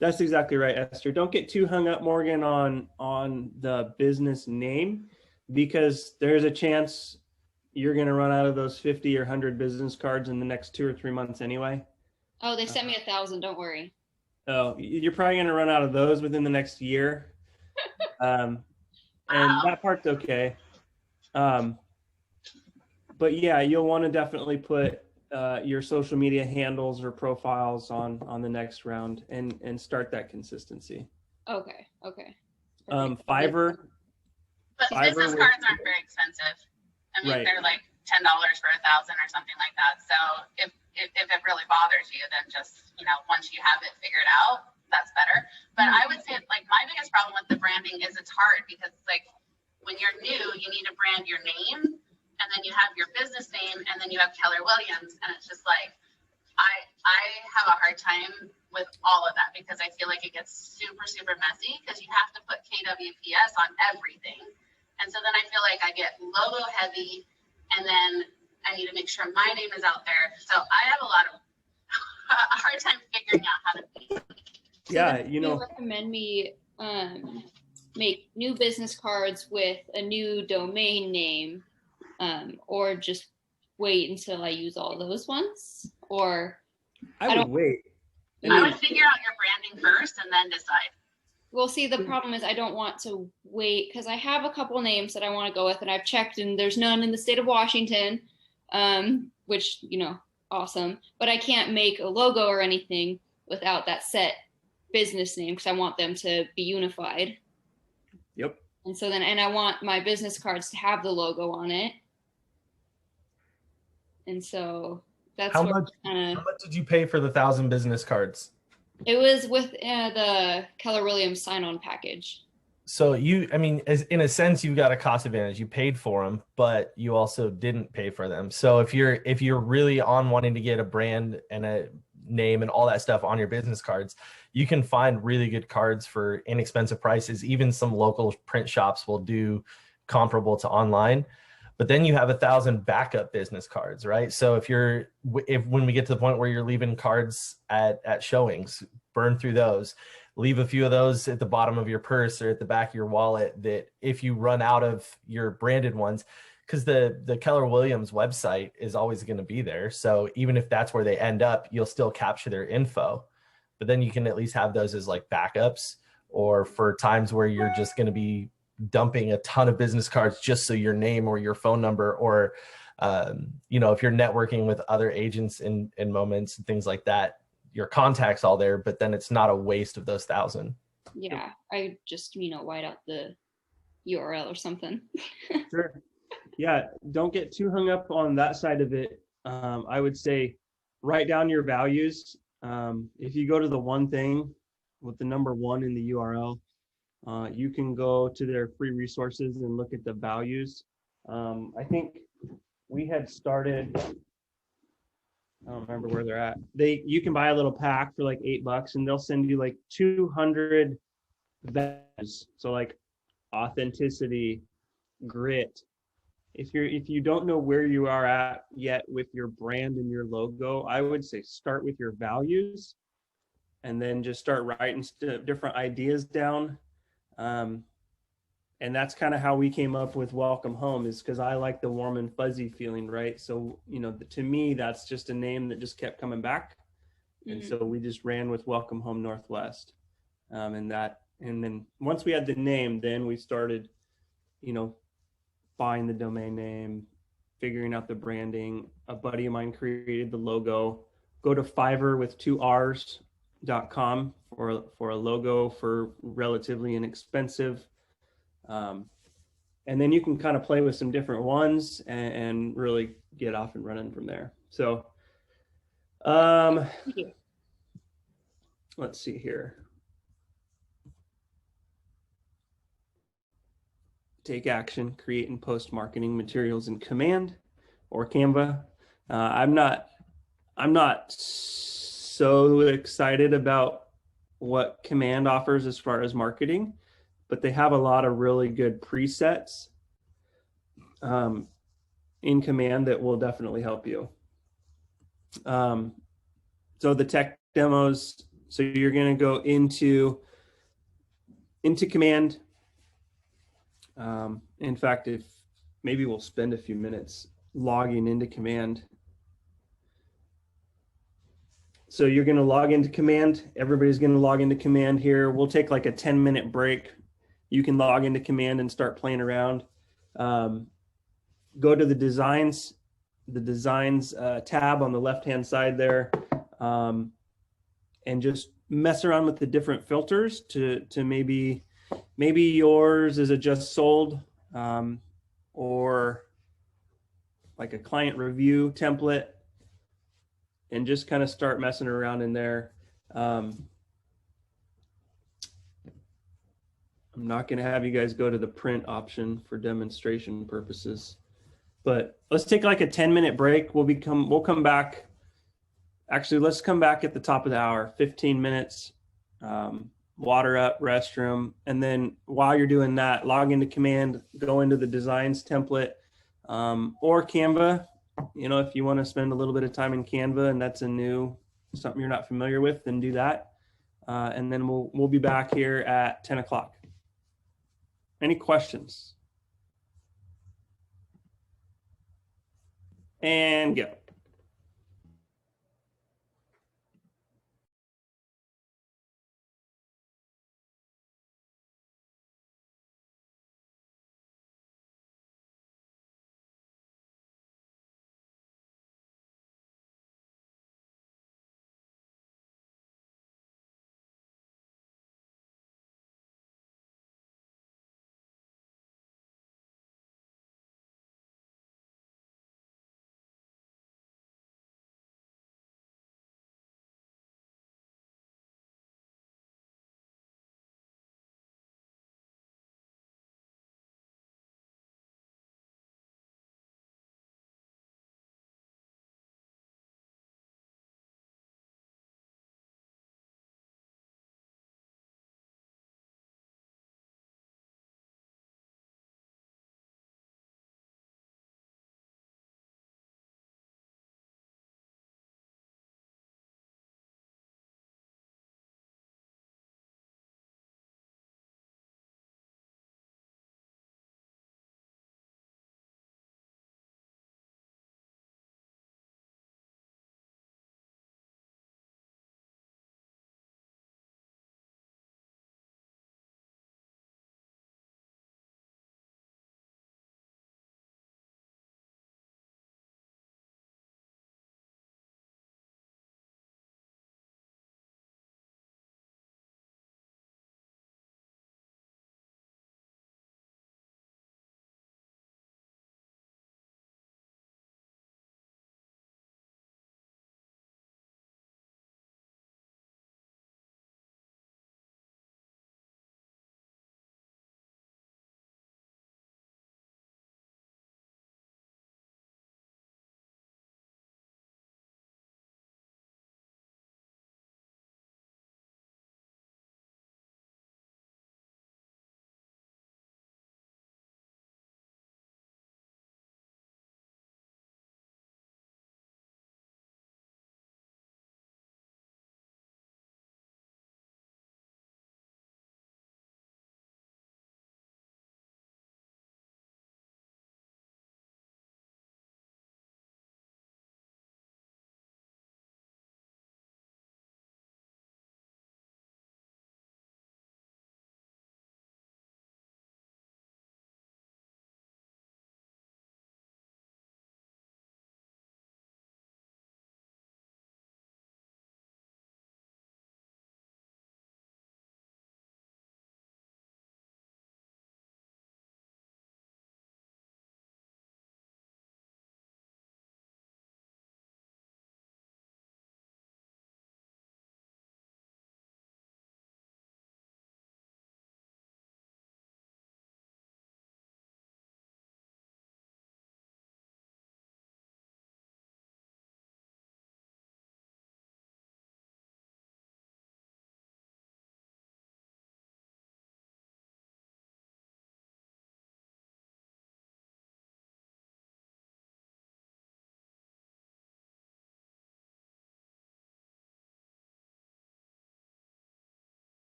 that's exactly right, Esther. Don't get too hung up, Morgan, on the business name, because there's a chance you're going to run out of those 50 or 100 business cards in the next 2 or 3 months anyway. Oh, they sent me 1,000. Don't worry. Oh, you're probably going to run out of those within the next year. And Wow. that part's okay. But yeah, you'll want to definitely put your social media handles or profiles on the next round and start that consistency. Okay. Fiverr. but Fiverr business would- cards aren't very expensive. I mean, Right. they're like $10 for 1,000 or something like that. So if it really bothers you, then just once you have it figured out, that's better. But I would say like my biggest problem with the branding is it's hard because it's like when you're new, you need to brand your name, and then you have your business name, and then you have Keller Williams, and it's just like I have a hard time with all of that because I feel like it gets super messy because you have to put KWPS on everything. And so then I feel like I get logo heavy, and then I need to make sure my name is out there. So I have a hard time figuring out how to do it. Yeah, Do you recommend me make new business cards with a new domain name, or just wait until I use all those ones? Or I would wait. I would figure out your branding first and then decide. well, see, the problem is I don't want to wait because I have a couple names that I want to go with, and I've checked, and there's none in the state of Washington, which awesome. But I can't make a logo or anything without that set business name because I want them to be unified. Yep. And so then, and I want my business cards to have the logo on it. And so that's How where much kinda, How much did you pay for the 1,000 business cards? it was with the Keller Williams sign-on package. So in a sense, you've got a cost advantage. You paid for them, but you also didn't pay for them. So if you're really on wanting to get a brand and a name and all that stuff on your business cards, you can find really good cards for inexpensive prices. Even some local print shops will do comparable to online. But then you have 1,000 backup business cards, right? So if when we get to the point where you're leaving cards at showings, burn through those. Leave a few of those at the bottom of your purse or at the back of your wallet, that if you run out of your branded ones, because the Keller Williams website is always going to be there. So even if that's where they end up, you'll still capture their info. But then you can at least have those as like backups, or for times where you're just going to be dumping a ton of business cards just so your name or your phone number, or if you're networking with other agents in moments and things like that, your contacts all there, but then it's not a waste of those 1,000. Yeah, I just white out the URL or something. Sure. yeah, don't get too hung up on that side of it. I would say write down your values. If you go to the one thing with the number one in the URL, you can go to their free resources and look at the values. I think we had started, I don't remember where they're at. You can buy a little pack for like $8 and they'll send you like 200 values. So like authenticity, grit. If you don't know where you are at yet with your brand and your logo, I would say start with your values and then just start writing different ideas down. And that's kind of how we came up with Welcome Home, is because I like the warm and fuzzy feeling, right? So, to me, that's just a name that just kept coming back. And so we just ran with Welcome Home Northwest. And then once we had the name, then we started, buying the domain name, figuring out the branding. A buddy of mine created the logo. Go to Fiverr with 2Rs.com for a logo for relatively inexpensive. And then you can kind of play with some different ones and really get off and running from there. So let's see here. Take action, create and post marketing materials in Command or Canva. I'm not so excited about what Command offers as far as marketing, but they have a lot of really good presets in Command that will definitely help you. So the tech demos, so you're going to go into Command. In fact, if maybe we'll spend a few minutes logging into Command. So you're going to log into Command. Everybody's going to log into Command here. We'll take like a 10-minute break. You can log into Command and start playing around. Go to the designs tab on the left-hand side there, and just mess around with the different filters to maybe yours is a just sold, or like a client review template, and just kind of start messing around in there. I'm not going to have you guys go to the print option for demonstration purposes, but let's take like a 10-minute break. We'll come back. Actually, let's come back at the top of the hour, 15 minutes, water up, restroom. And then while you're doing that, log into Command, go into the designs template, or Canva. If you want to spend a little bit of time in Canva and that's something you're not familiar with, then do that. And then we'll be back here at 10 o'clock. Any questions? And go.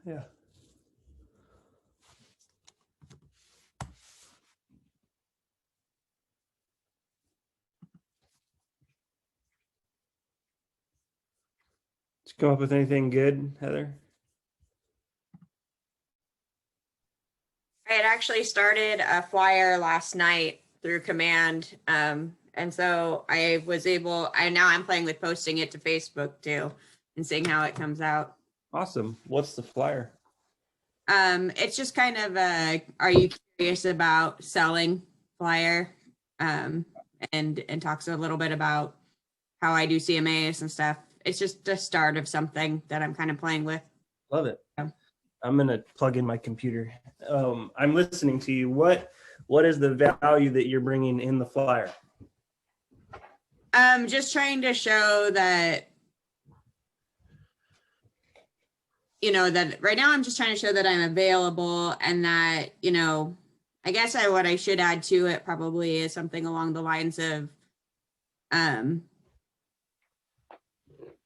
Yeah. Did you come up with anything good, Heather? I had actually started a flyer last night through command. And so I was able, now I'm playing with posting it to Facebook too and seeing how it comes out. Awesome. What's the flyer? It's just kind of a, are you curious about selling flyer? And talks a little bit about how I do CMAs and stuff. It's just the start of something that I'm kind of playing with. Love it. Yeah. I'm gonna plug in my computer. I'm listening to you. What is the value that you're bringing in the flyer? Just trying to show that, that right now I'm just trying to show that I'm available and that, I guess what I should add to it probably is something along the lines of, that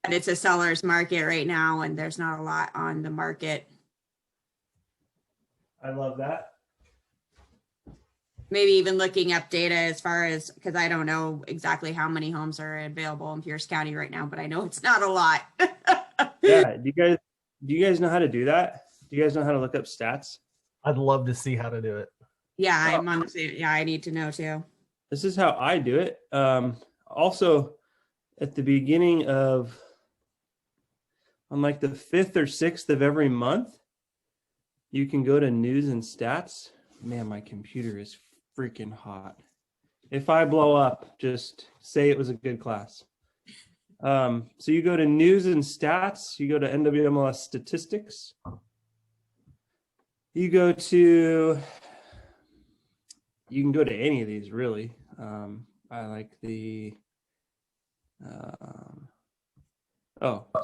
it's a seller's market right now and there's not a lot on the market. I love that. Maybe even looking up data as far as, because I don't know exactly how many homes are available in Pierce County right now, but I know it's not a lot. Yeah. Do you guys know how to do that? Do you guys know how to look up stats? I'd love to see how to do it. Yeah, I'm on the same. Yeah, I need to know too. This is how I do it. Also, at the beginning of, on like the 5th or 6th of every month, you can go to news and stats. Man, my computer is freaking hot. If I blow up, just say it was a good class. So you go to news and stats, you go to NWMLS statistics. You can go to any of these really. I like the,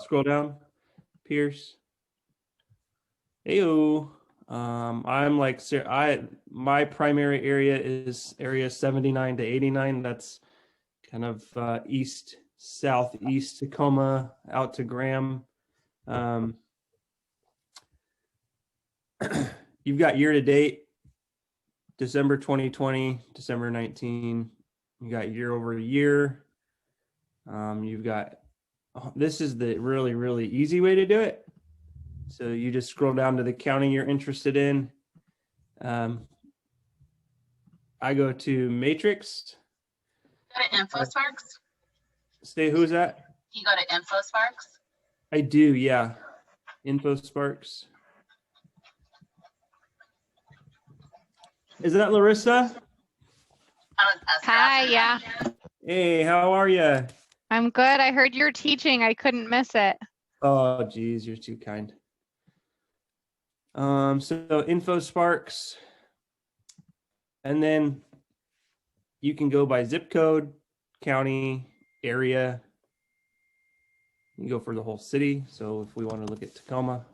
scroll down, Pierce. Heyo. I'm like, my primary area is area 79 to 89. That's kind of southeast Tacoma out to Graham. You've got year to date, December 2020, December 19. You got year over year. You've got, this is the really, really easy way to do it. So you just scroll down to the county you're interested in. I go to Matrix. Go to InfoSparks. Say, who's that? You go to InfoSparks. I do, yeah. InfoSparks. Is that Larissa? Hi, yeah. Hey, how are you? I'm good. I heard you're teaching. I couldn't miss it. Oh, geez, you're too kind. So InfoSparks, and then you can go by zip code, county, area. You go for the whole city. So if we want to look at Tacoma.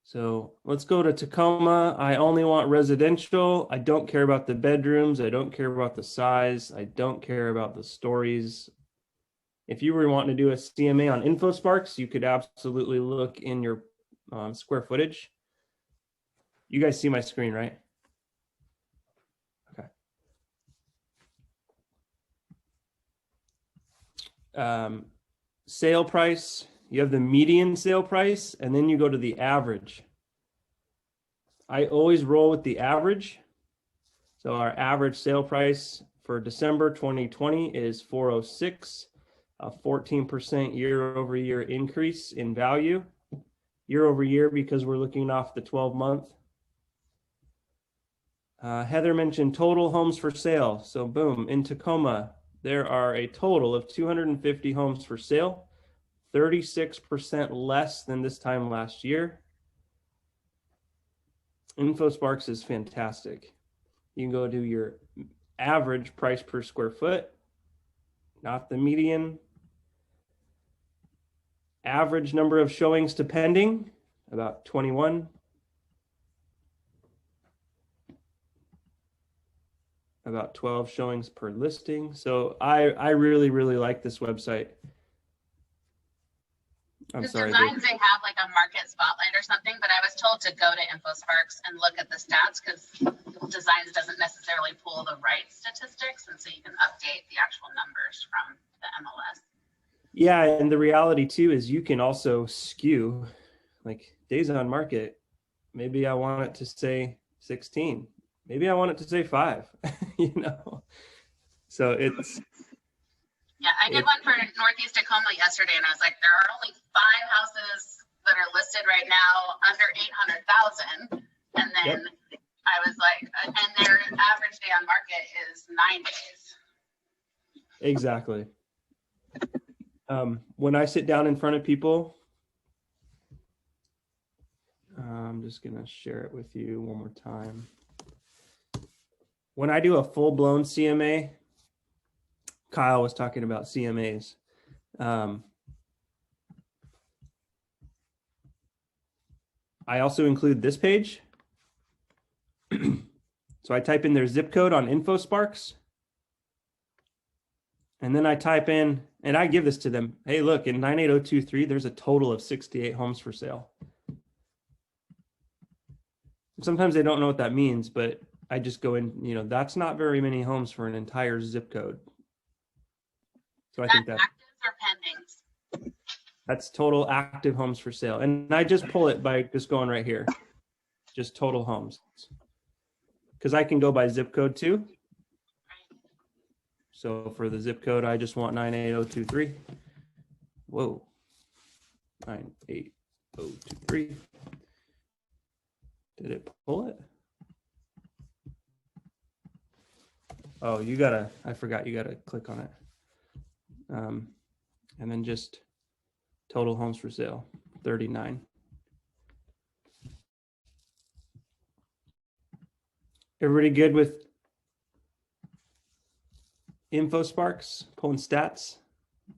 So let's go to Tacoma. I only want residential. I don't care about the bedrooms. I don't care about the size. I don't care about the stories. If you were wanting to do a CMA on InfoSparks, you could absolutely look in your square footage. You guys see my screen, right? Okay. Sale price, you have the median sale price, and then you go to the average. I always roll with the average. So our average sale price for December 2020 is 406, a 14% year over year increase in value. Year over year because we're looking off the 12-month. Heather mentioned total homes for sale. So boom, in Tacoma, there are a total of 250 homes for sale, 36% less than this time last year. InfoSparks is fantastic. You can go to your average price per square foot, not the median. Average number of showings to pending, about 21. about 12 showings per listing. So I really, really like this website. I'm Because sorry, designs, Dave. they have like a market spotlight or something, but I was told to go to InfoSparks and look at the stats because designs doesn't necessarily pull the right statistics. And so you can update the actual numbers from the MLS. Yeah, and the reality too is you can also skew like days on market. Maybe I want it to say 16. Maybe I want it to say 5, you know? So it's. Yeah, I did one for Northeast Tacoma yesterday, and I was like, there are only 5 houses that are listed right now under 800,000. And then I was like, and their average day on market is 9 days. Exactly. When I sit down in front of people, I'm just going to share it with you one more time. When I do a full-blown CMA, Kyle was talking about CMAs. I also include this page. So I type in their zip code on InfoSparks. And then I type in, and I give this to them. Hey, look, in 98023, there's a total of 68 homes for sale. Sometimes they don't know what that means, but I just go in, you know, that's not very many homes for an entire zip code. So I think that actives or pendings? that's total active homes for sale. And I just pull it by just going right here, just total homes. Because I can go by zip code too. So for the zip code, I just want 98023. Whoa, 98023. Did it pull it? Oh, you gotta, I forgot you gotta click on it. And then just total homes for sale, 39. Everybody good with InfoSparks, pulling stats?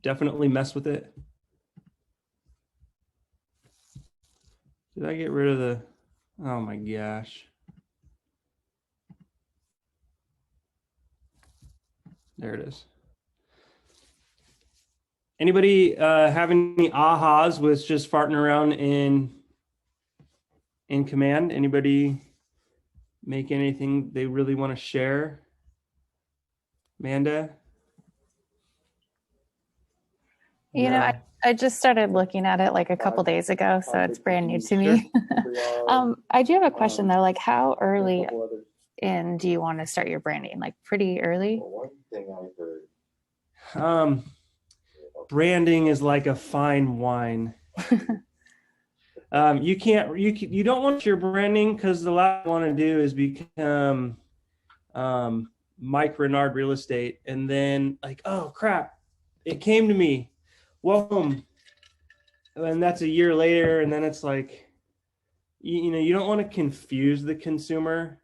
Definitely mess with it. Did I get rid of the, oh my gosh. There it is. Anybody have any ahas with just farting around in Command? Anybody make anything they really want to share? Amanda? You know, I just started looking at it like a couple days ago, so it's brand new to me. I do have a question though, like how early in do you want to start your branding? Like pretty early? Branding is like a fine wine. You don't want your branding because the last thing you want to do is become Mike Renard Real Estate, and then like, oh crap, it came to me. Welcome. And that's a year later, and then it's like, you know, you don't want to confuse the consumer,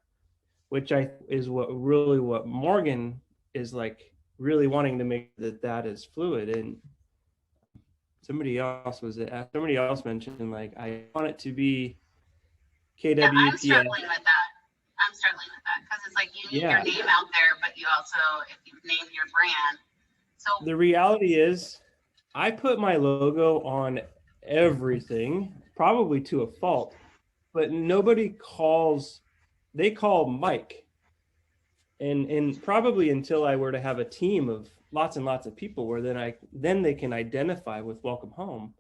which is what Morgan is like really wanting to make that is fluid. And somebody else mentioned like, I want it to be KWPS. Yeah, I'm struggling with that because it's like you need your name out there, but you also, if you've named your brand. So the reality is I put my logo on everything, probably to a fault, but nobody calls, they call Mike. And probably until I were to have a team of lots and lots of people where then they can identify with Welcome Home.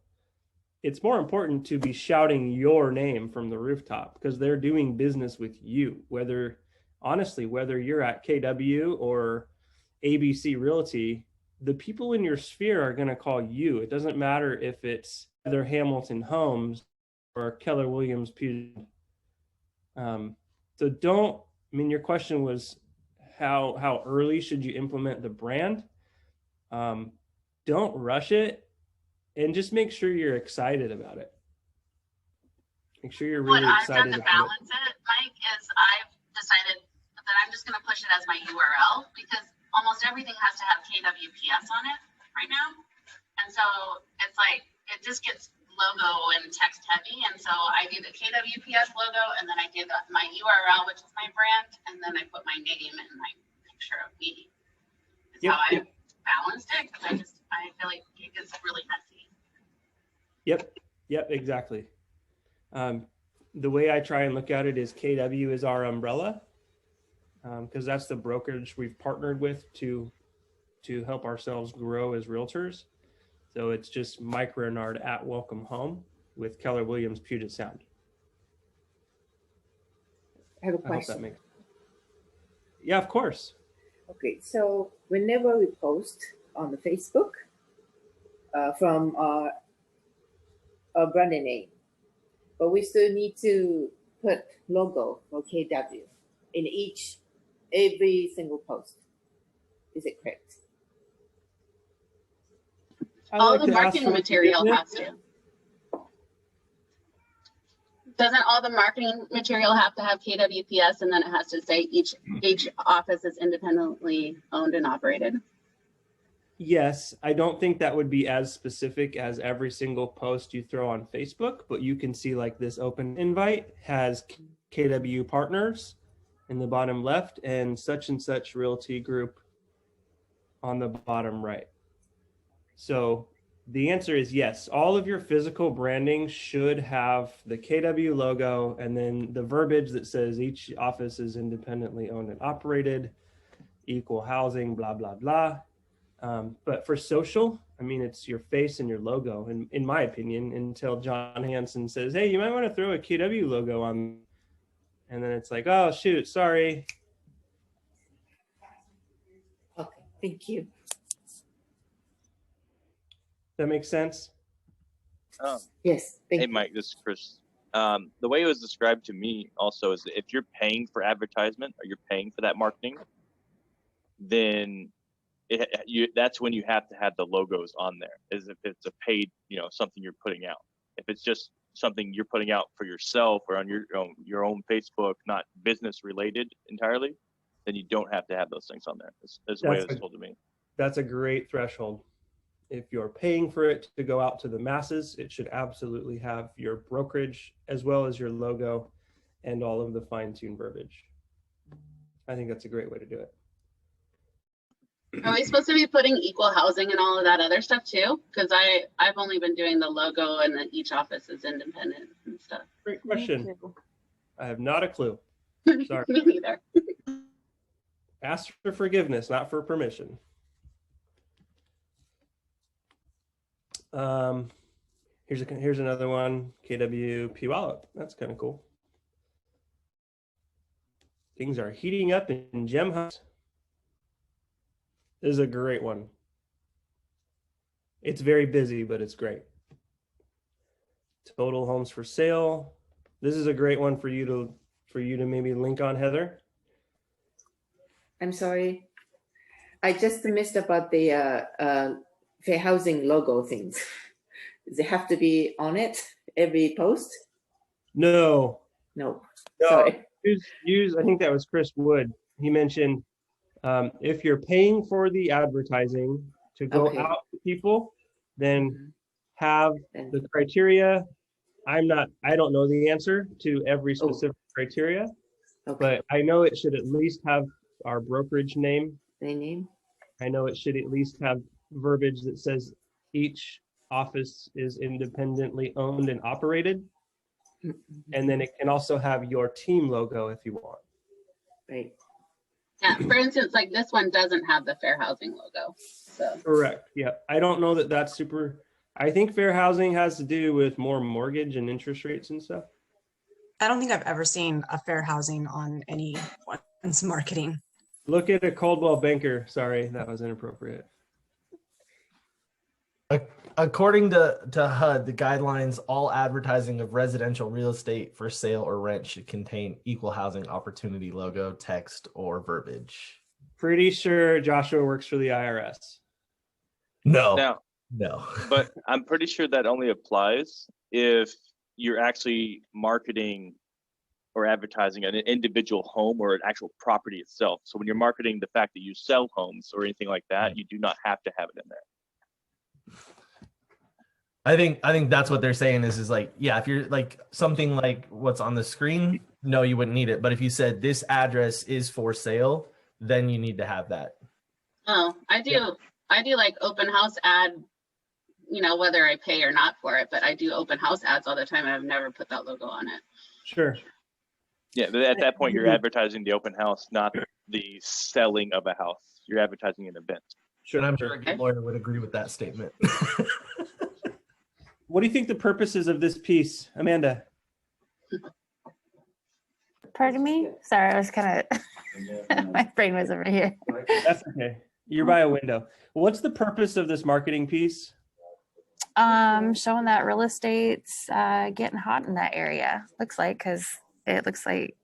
It's more important to be shouting your name from the rooftop because they're doing business with you, whether you're at KW or ABC Realty, the people in your sphere are going to call you. It doesn't matter if it's Heather Hamilton Homes or Keller Williams. Your question was how early should you implement the brand? Don't rush it, and just make sure you're excited about it. Make sure you're really excited about it. What I've done to balance it, Mike, is I've decided that I'm just going to push it as my URL because almost everything has to have KWPS on it right now. And so it's like, it just gets logo and text heavy. And so I do the KWPS logo, and then I do my URL, which is my brand, and then I put my name and my picture. Is Yep. how I balanced it, because I feel like it gets really messy. Yep, exactly. The way I try and look at it is KW is our umbrella, because that's the brokerage we've partnered with to help ourselves grow as realtors. So it's just Mike Renard at Welcome Home with Keller Williams Puget Sound. I have a I hope that question. makes. Yeah, of course. Okay, so whenever we post on the Facebook from our branding name, but we still need to put logo for KW in every single post. Is it correct? I All like the to ask marketing for material forgiveness. has to. Doesn't all the marketing material have to have KWPS, and then it has to say each office is independently owned and operated? Yes, I don't think that would be as specific as every single post you throw on Facebook, but you can see like this open invite has KW partners in the bottom left and such realty group on the bottom right. So the answer is yes. All of your physical branding should have the KW logo and then the verbiage that says each office is independently owned and operated, equal housing, blah, blah, blah. But for social, I mean, it's your face and your logo. And in my opinion, until John Hanson says, hey, you might want to throw a KW logo on. And then it's like, oh, shoot, sorry. Okay, thank you. That makes sense? Yes, thank Hey, you. Mike, this is Chris. The way it was described to me also is that if you're paying for advertisement or you're paying for that marketing, then that's when you have to have the logos on there, as if it's a paid, something you're putting out. If it's just something you're putting out for yourself or on your own Facebook, not business related entirely, then you don't have to have those things on there. That's the way it was told to me. That's a great threshold. If you're paying for it to go out to the masses, it should absolutely have your brokerage as well as your logo and all of the fine-tuned verbiage. I think that's a great way to do it. Are we supposed to be putting equal housing and all of that other stuff too? Because I've only been doing the logo and that each office is independent and stuff. Great question. I have not a clue. Sorry. Me neither. Ask for forgiveness, not for permission. Here's another one. KW Puyallup. That's kind of cool. Things are heating up in Gem House. This is a great one. It's very busy, but it's great. Total homes for sale. This is a great one for you to maybe link on, Heather. I'm sorry. I just missed about the fair housing logo things. Does it have to be on it every post? No. Sorry. Use. I think that was Chris Wood. He mentioned if you're paying for the advertising to go out to people, then have the criteria. I don't know the answer to every specific criteria, but I know it should at least have our brokerage name. I know it should at least have verbiage that says each office is independently owned and operated. And then it can also have your team logo if you want. Right. Yeah, for instance, like this one doesn't have the fair housing logo. So. Correct. Yeah. I don't know that that's super. I think fair housing has to do with more mortgage and interest rates and stuff. I don't think I've ever seen a fair housing on anyone's marketing. Look at a Coldwell Banker. Sorry, that was inappropriate. According to HUD, the guidelines, all advertising of residential real estate for sale or rent should contain equal housing opportunity logo, text, or verbiage. Pretty sure Joshua works for the IRS. No. But I'm pretty sure that only applies if you're actually marketing or advertising an individual home or an actual property itself. So when you're marketing the fact that you sell homes or anything like that, you do not have to have it in there. I think that's what they're saying is like, yeah, if you're like something like what's on the screen, no, you wouldn't need it. But if you said this address is for sale, then you need to have that. Oh, I do. I do like open house ad, whether I pay or not for it, but I do open house ads all the time. I've never put that logo on it. Sure. Yeah, but at that point, you're advertising the open house, not the selling of a house. You're advertising an event. Sure, I'm sure a good lawyer would agree with that statement. What do you think the purpose is of this piece, Amanda? Pardon me? Sorry, I was kind of, my brain was over here. That's okay. You're by a window. What's the purpose of this marketing piece? Showing that real estate's getting hot in that area. Looks like, because it looks like,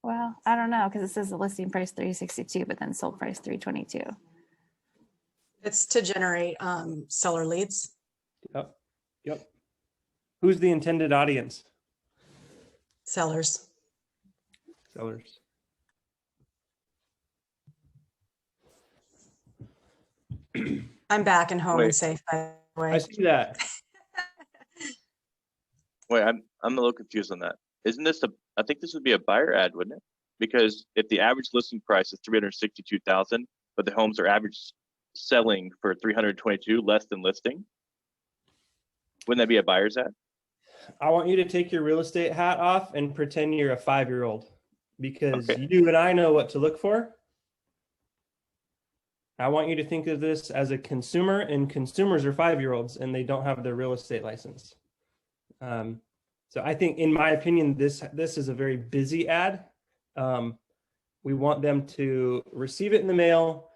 well, I don't know, because it says the listing price 362, but then sold price 322. It's to generate seller leads. Yep. Who's the intended audience? Sellers. I'm back and home and safe, by the way. I see that. Wait, I'm a little confused on that. Isn't this I think this would be a buyer ad, wouldn't it? Because if the average listing price is 362,000, but the homes are average selling for 322, less than listing, wouldn't that be a buyer's ad? I want you to take your real estate hat off and pretend you're a 5-year-old, because you and I know what to look for. I want you to think of this as a consumer, and consumers are 5-year-olds and they don't have their real estate license. So I think, in my opinion, this is a very busy ad. We want them to receive it in the mail,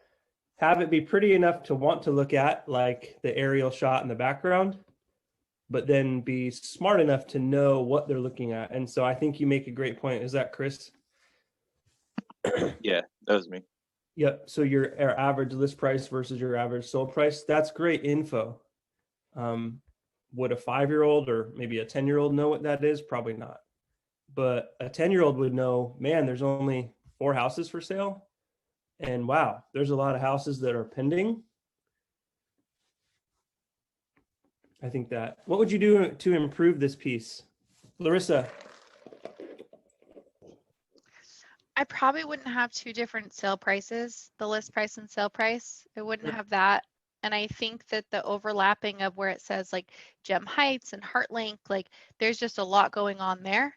have it be pretty enough to want to look at, like the aerial shot in the background, but then be smart enough to know what they're looking at. And so I think you make a great point. Is that Chris? Yeah, that was me. Yep. So your average list price versus your average sold price, that's great info. Would a 5-year-old or maybe a 10-year-old know what that is? Probably not. But a 10-year-old would know, man, there's only 4 houses for sale. And wow, there's a lot of houses that are pending. I think that. What would you do to improve this piece? Larissa? I probably wouldn't have 2 different sale prices, the list price and sale price. I wouldn't have that. And I think that the overlapping of where it says like Gem Heights and Heartlink, like there's just a lot going on there.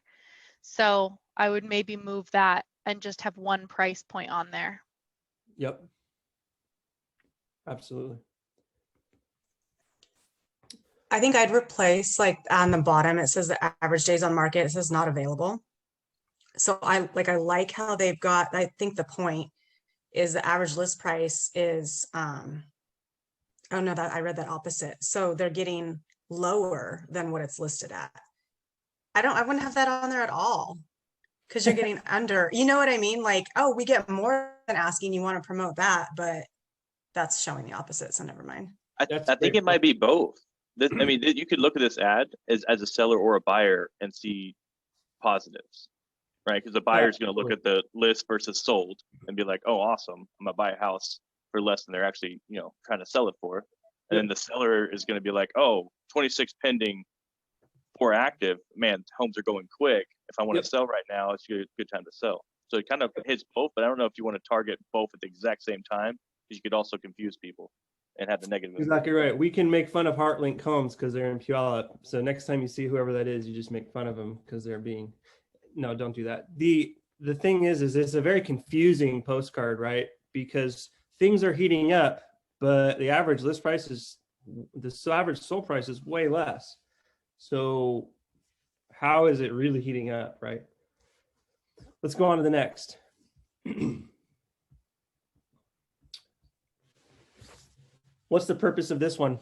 So I would maybe move that and just have one price point on there. Yep. Absolutely. I think I'd replace, like on the bottom, it says the average days on market, it says not available. So I like how they've got, I think the point is the average list price is, oh no, that I read that opposite. So they're getting lower than what it's listed at. I wouldn't have that on there at all, because you're getting under, you know what I mean? Like, oh, we get more than asking, you want to promote that, but that's showing the opposite. So never mind. I think it might be both. I mean, you could look at this ad as a seller or a buyer and see positives, right? Because the buyer is going to look at the list versus sold and be like, oh, awesome, I'm going to buy a house for less than they're actually, trying to sell it for. And then the seller is going to be like, oh, 26 pending, 4 active. Man, homes are going quick. If I want to sell right now, it's a good time to sell. So it kind of hits both, but I don't know if you want to target both at the exact same time, because you could also confuse people and have the negative. Exactly right. We can make fun of Heartlink homes because they're in Puyallup. So next time you see whoever that is, you just make fun of them because they're being, no, don't do that. The thing is it's a very confusing postcard, right? Because things are heating up, but the average list price the average sold price is way less. So how is it really heating up, right? Let's go on to the next. What's the purpose of this one?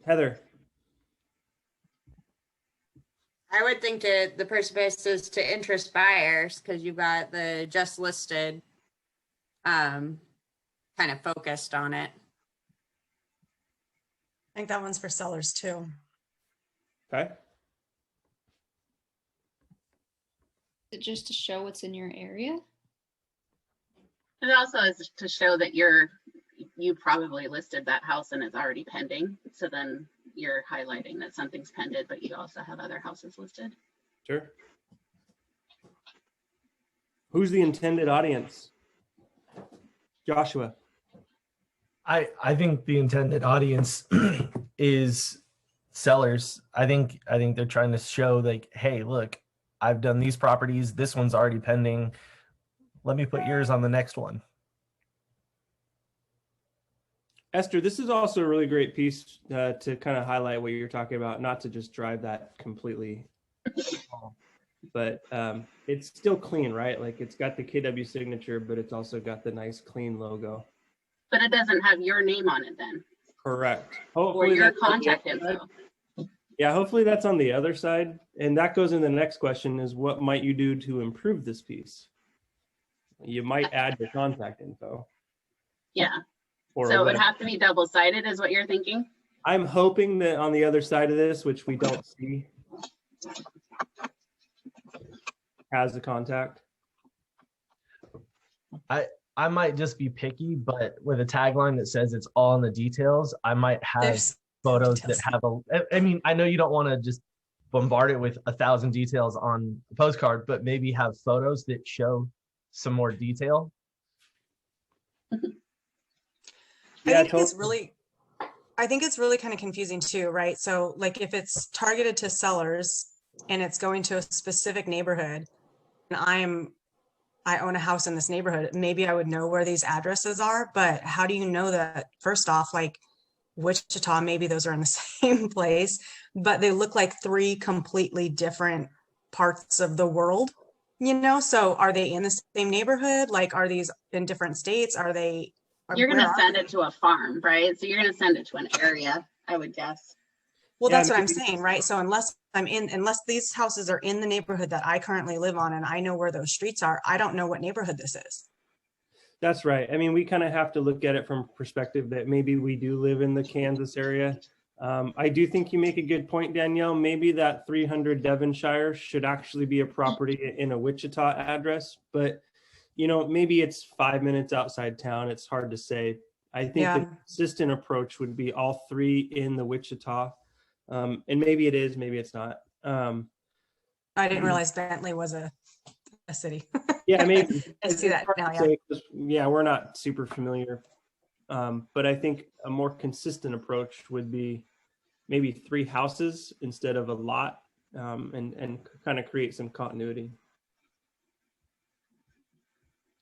Heather. I would think the purpose is to interest buyers, because you've got the just listed kind of focused on it. I think that one's for sellers too. Okay. Is it just to show what's in your area? It also is to show that you probably listed that house and it's already pending. So then, you're highlighting that something's pended, but you also have other houses listed. Sure. Who's the intended audience? Joshua. I think the intended audience is sellers. I think they're trying to show like, hey, look, I've done these properties. This one's already pending. Let me put yours on the next one. Esther, this is also a really great piece to kind of highlight what you're talking about, not to just drive that completely home, but it's still clean, right? Like it's got the KW signature, but it's also got the nice clean logo. But it doesn't have your name on it then. Correct. Or Hopefully your that's on the contact other side. info. Yeah, hopefully that's on the other side. And that goes in the next question is what might you do to improve this piece? You might add your contact info. Yeah. Or So it would whatever. have to be double-sided is what you're thinking? I'm hoping that on the other side of this, which we don't see, has the contact. I might just be picky, but with a tagline that says it's all in the details, I might have There's photos details. that have I mean, I know you don't want to just bombard it with 1,000 details on a postcard, but maybe have photos that show some more detail. Yeah, I think it's really kind of confusing too, right? So like if it's targeted to sellers and it's going to a specific neighborhood and I own a house in this neighborhood, maybe I would know where these addresses are, but how do you know that? First off, like Wichita, maybe those are in the same place, but they look like three completely different parts of the world, you know? So are they in the same neighborhood? Like, are these in different states? Are they? You're going where to are send they? it to a farm, right? So you're going to send it to an area, I would guess. Well, Yeah, that's what I'm maybe- saying, right? So unless these houses are in the neighborhood that I currently live on and I know where those streets are, I don't know what neighborhood this is. That's right. I mean, we kind of have to look at it from a perspective that maybe we do live in the Kansas area. I do think you make a good point, Danielle. Maybe that 300 Devonshire should actually be a property in a Wichita address, but maybe it's 5 minutes outside town. It's hard to say. I think Yeah. the consistent approach would be all three in the Wichita. And maybe it is, maybe it's not. I didn't realize Bentley was a city. Yeah, maybe. I see that hard now, to yeah. say 'cause, yeah, we're not super familiar. But I think a more consistent approach would be maybe 3 houses instead of a lot, and kind of create some continuity.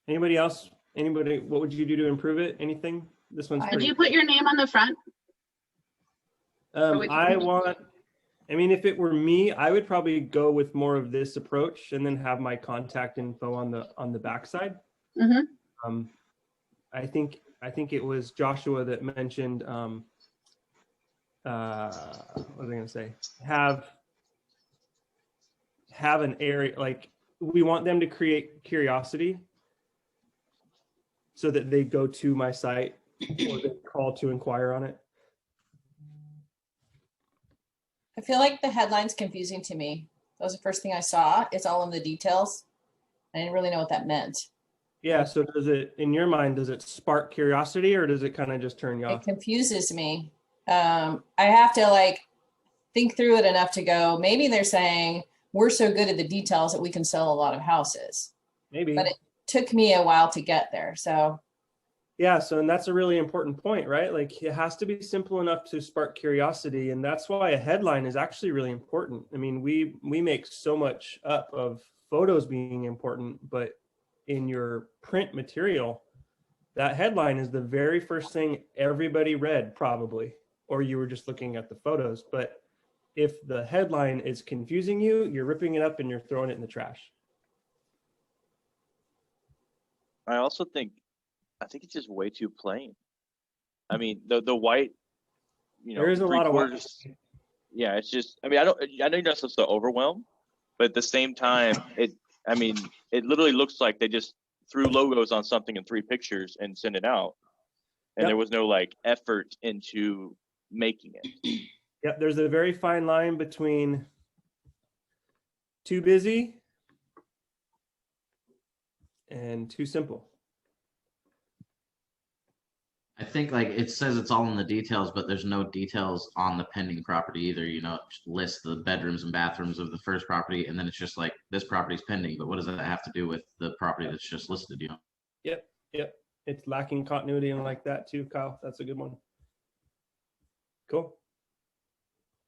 Anybody else? Anybody, what would you do to improve it? Anything? This one's Did pretty. you put your name on the front? I mean, if it were me, I would probably go with more of this approach and then have my contact info on the backside. Mm-hmm. I think it was Joshua that mentioned what was I going to say? Have an area, like we want them to create curiosity so that they go to my site or they call to inquire on it. I feel like the headline's confusing to me. That was the first thing I saw. It's all in the details. I didn't really know what that meant. Yeah, so does it, in your mind, does it spark curiosity or does it kind of just turn you It off? confuses me. I have to think through it enough to go, maybe they're saying we're so good at the details that we can sell a lot of houses. Maybe. But it took me a while to get there. So yeah, so and that's a really important point, right? Like it has to be simple enough to spark curiosity, and that's why a headline is actually really important. I mean, we make so much up of photos being important, but in your print material, that headline is the very first thing everybody read probably, or you were just looking at the photos. But if the headline is confusing you, you're ripping it up and you're throwing it in the trash. I also think it's just way too plain. I mean, the white, there is a lot of white. Yeah, it's just. I mean, I know you're not supposed to overwhelm, but at the same time, it literally looks like they just threw logos on something in 3 pictures and sent it out, and there was no effort into making it. Yep, there's a very fine line between too busy and too simple. I think like it says it's all in the details, but there's no details on the pending property either. You know, it just lists the bedrooms and bathrooms of the first property, and then it's just like this property's pending. But what does that have to do with the property that's just listed? You know. Yep, yep. It's lacking continuity and like that too, Kyle. That's a good one. Cool.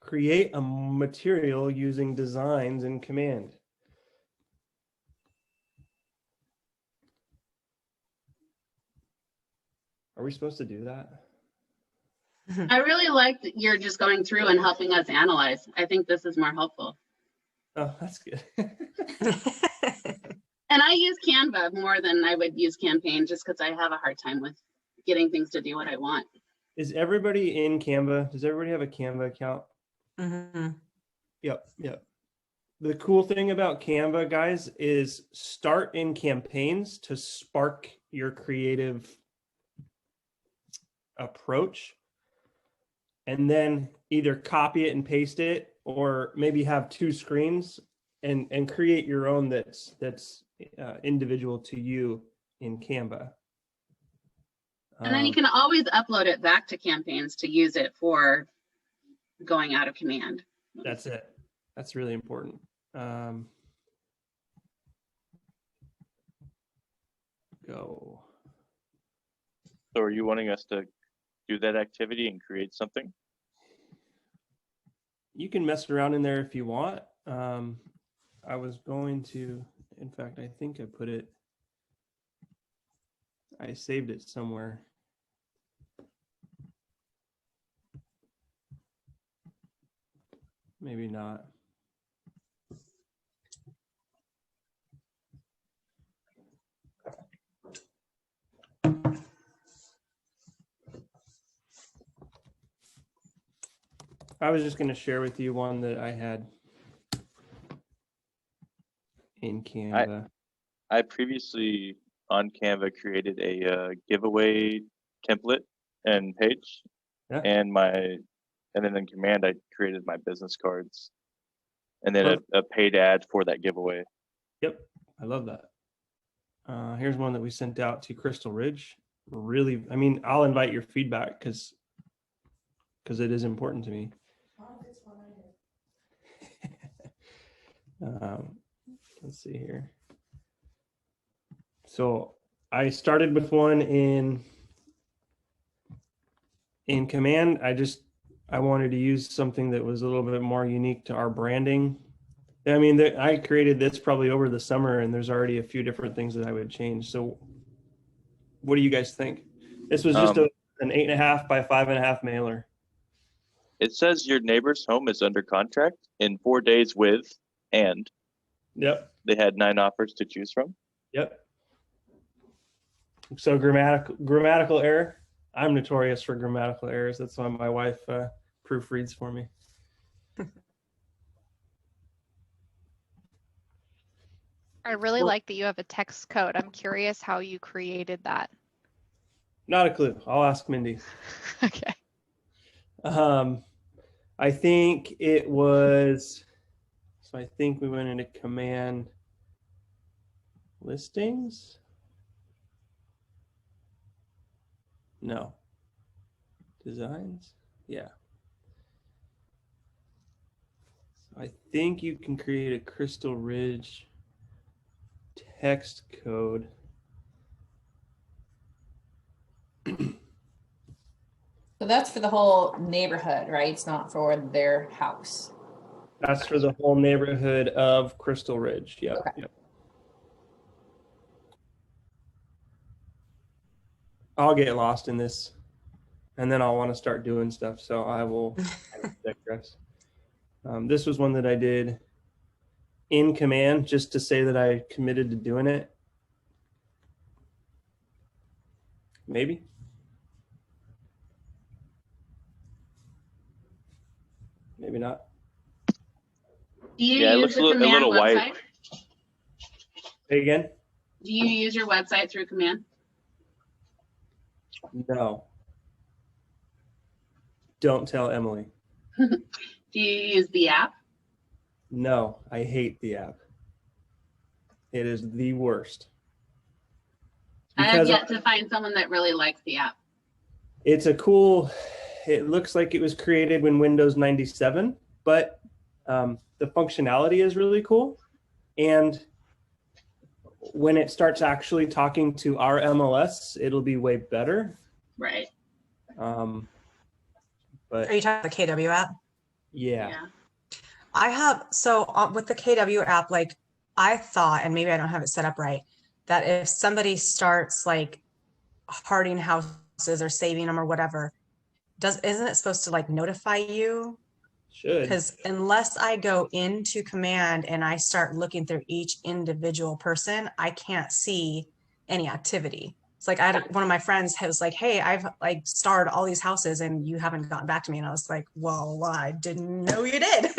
Create a material using designs in Command. Are we supposed to do that? I really like that you're just going through and helping us analyze. I think this is more helpful. Oh, that's good. And I use Canva more than I would use Campaign just because I have a hard time with getting things to do what I want. Is everybody in Canva? Does everybody have a Canva account? Mm-hmm. Yep, yep. The cool thing about Canva, guys, is start in campaigns to spark your creative approach, and then either copy it and paste it, or maybe have two screens and create your own that's individual to you in Canva. And then you can always upload it back to campaigns to use it for going out of command. That's it. That's really important. Go. So are you wanting us to do that activity and create something? You can mess around in there if you want. I was going to, in fact, I think I put it, I saved it somewhere. Maybe not. I was just going to share with you one that I had in Canva. I previously on Canva created a giveaway template and page, Yeah. and then in Command I created my business cards, and then a paid ad for that giveaway. Yep, I love that. Here's one that we sent out to Crystal Ridge. Really, I mean, I'll invite your feedback because it is important to me. Let's see here. So I started with one in Command. I wanted to use something that was a little bit more unique to our branding. I mean, I created this probably over the summer, and there's already a few different things that I would change. So what do you guys think? This was just an 8.5 by 5.5 mailer. It says your neighbor's home is under contract in 4 days with, and Yep. They had 9 offers to choose from. Yep. So grammatical error. I'm notorious for grammatical errors. That's why my wife proofreads for me. I really like that you have a text code. I'm curious how you created that. Not a clue. I'll ask Mindy. Okay. I think it was, so I think we went into Command listings. No. Designs? Yeah. So I think you can create a Crystal Ridge text code. So that's for the whole neighborhood, right? It's not for their house. That's for the whole neighborhood of Crystal Ridge. Yep. Okay. Yep. I'll get lost in this, and then I'll want to start doing stuff. So I will digress. This was one that I did in Command just to say that I committed to doing it. Maybe. Maybe not. Do you Yeah, it use looks the a Command little website? white. Say again? Do you use your website through Command? No. Don't tell Emily. Do you use the app? No, I hate the app. It is the worst. I have Because yet to find someone that really likes the app. It's a cool, it looks like it was created when Windows 97, but the functionality is really cool. And when it starts actually talking to our MLS, it'll be way better. Right. But Are you talking about the KW app? yeah. I have, so with the KW app, like I thought, and maybe I don't have it set up right, that if somebody starts like hearting houses or saving them or whatever, isn't it supposed to like notify you? Should. Because unless I go into command and I start looking through each individual person, I can't see any activity. It's like one of my friends was like, hey, I've like starred all these houses and you haven't gotten back to me. And I was like, well, I didn't know you did.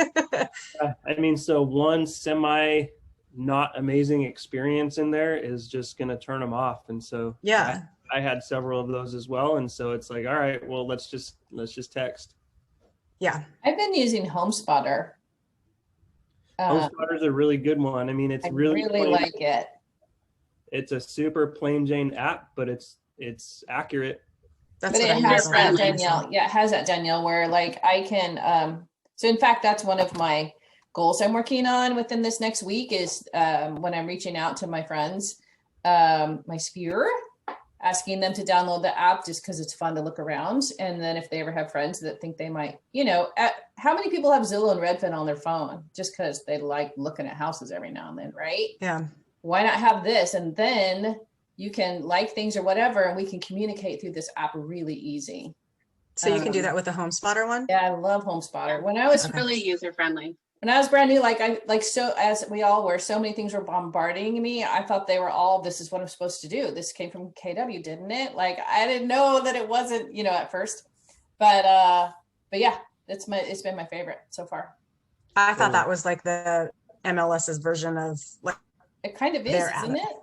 I mean, so one semi not amazing experience in there is just going to turn them off. And so yeah, I had several of those as well. And so it's like, all right, well, let's just text. Yeah. I've been using HomeSpotter. HomeSpotter is a really good one. I mean, it's I really like it. It's a super plain Jane app, but it's accurate. That's but it has that, Danielle. Yeah, it has that, Danielle, where like I can, so in fact, that's one of my goals I'm working on within this next week is when I'm reaching out to my friends, my sphere, asking them to download the app just because it's fun to look around. And then if they ever have friends that think they might, how many people have Zillow and Redfin on their phone just because they like looking at houses every now and then, right? Yeah. Why not have this? And then you can like things or whatever, and we can communicate through this app really easy. So you can do that with the HomeSpotter one? Yeah, I love HomeSpotter. When I was really user friendly. When I was brand new, so as we all were, so many things were bombarding me. I thought they were all, this is what I'm supposed to do. This came from KW, didn't it? Like I didn't know that it wasn't, at first. But yeah, it's been my favorite so far. I thought that was like the MLS's version of like it kind of is, isn't it?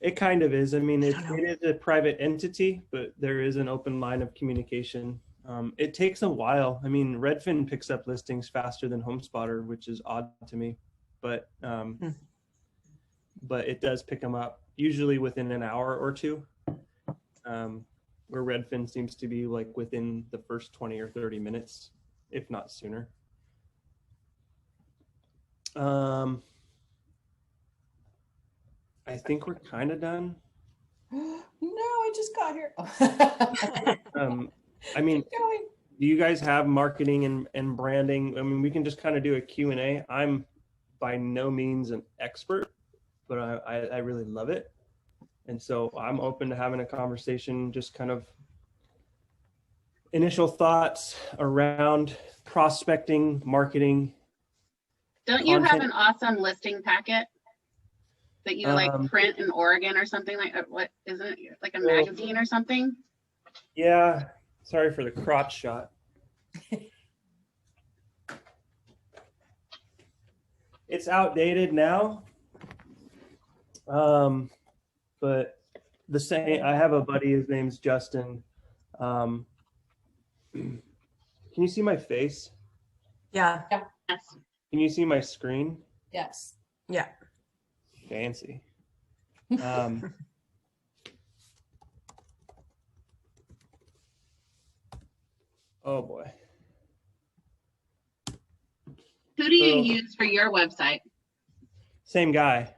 It kind of is. I mean, it is a private entity, but there is an open line of communication. It takes a while. I mean, Redfin picks up listings faster than HomeSpotter, which is odd to me, but it does pick them up usually within an hour or two, where Redfin seems to be like within the first 20 or 30 minutes, if not sooner. I think we're kind of done. No, I just got here. I mean, do you guys have marketing and branding? I mean, we can just kind of do a Q&A. I'm by no means an expert, but I really love it. And so I'm open to having a conversation, just kind of initial thoughts around prospecting, marketing. Don't you have an awesome listing packet that you like print in Oregon or something like what isn't it like a magazine or something? Yeah. Sorry for the crotch shot. It's outdated now. But the same, I have a buddy, his name's Justin. Can you see my face? Yeah. Yes. Can you see my screen? Yes. Yeah. Fancy. Oh boy. Who do you use for your website? Same guy.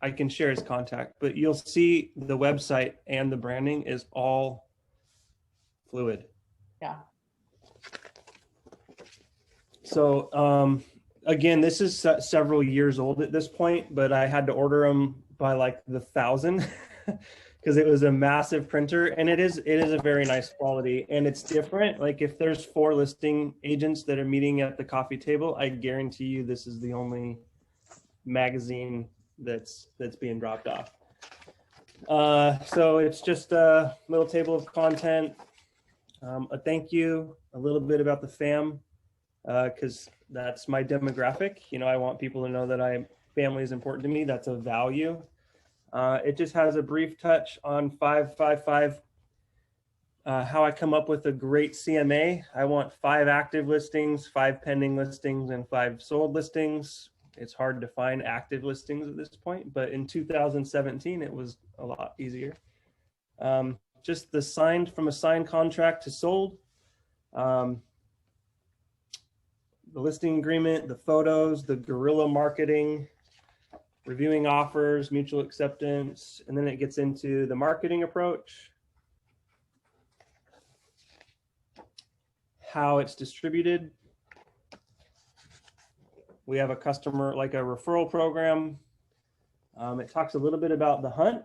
I can share his contact, but you'll see the website and the branding is all fluid. Yeah. So again, this is several years old at this point, but I had to order them by like the 1,000 because it was a massive printer, and it is a very nice quality, and it's different. Like if there's 4 listing agents that are meeting at the coffee table, I guarantee you this is the only magazine that's being dropped off. So it's just a little table of content, a thank you, a little bit about the fam, because that's my demographic. I want people to know that family is important to me. That's a value. It just has a brief touch on 555, how I come up with a great CMA. I want 5 active listings, 5 pending listings, and 5 sold listings. It's hard to find active listings at this point, but in 2017, it was a lot easier. just the signed from a signed contract to sold, the listing agreement, the photos, the guerrilla marketing, reviewing offers, mutual acceptance, and then it gets into the marketing approach, how it's distributed. We have a customer, like a referral program. It talks a little bit about the hunt.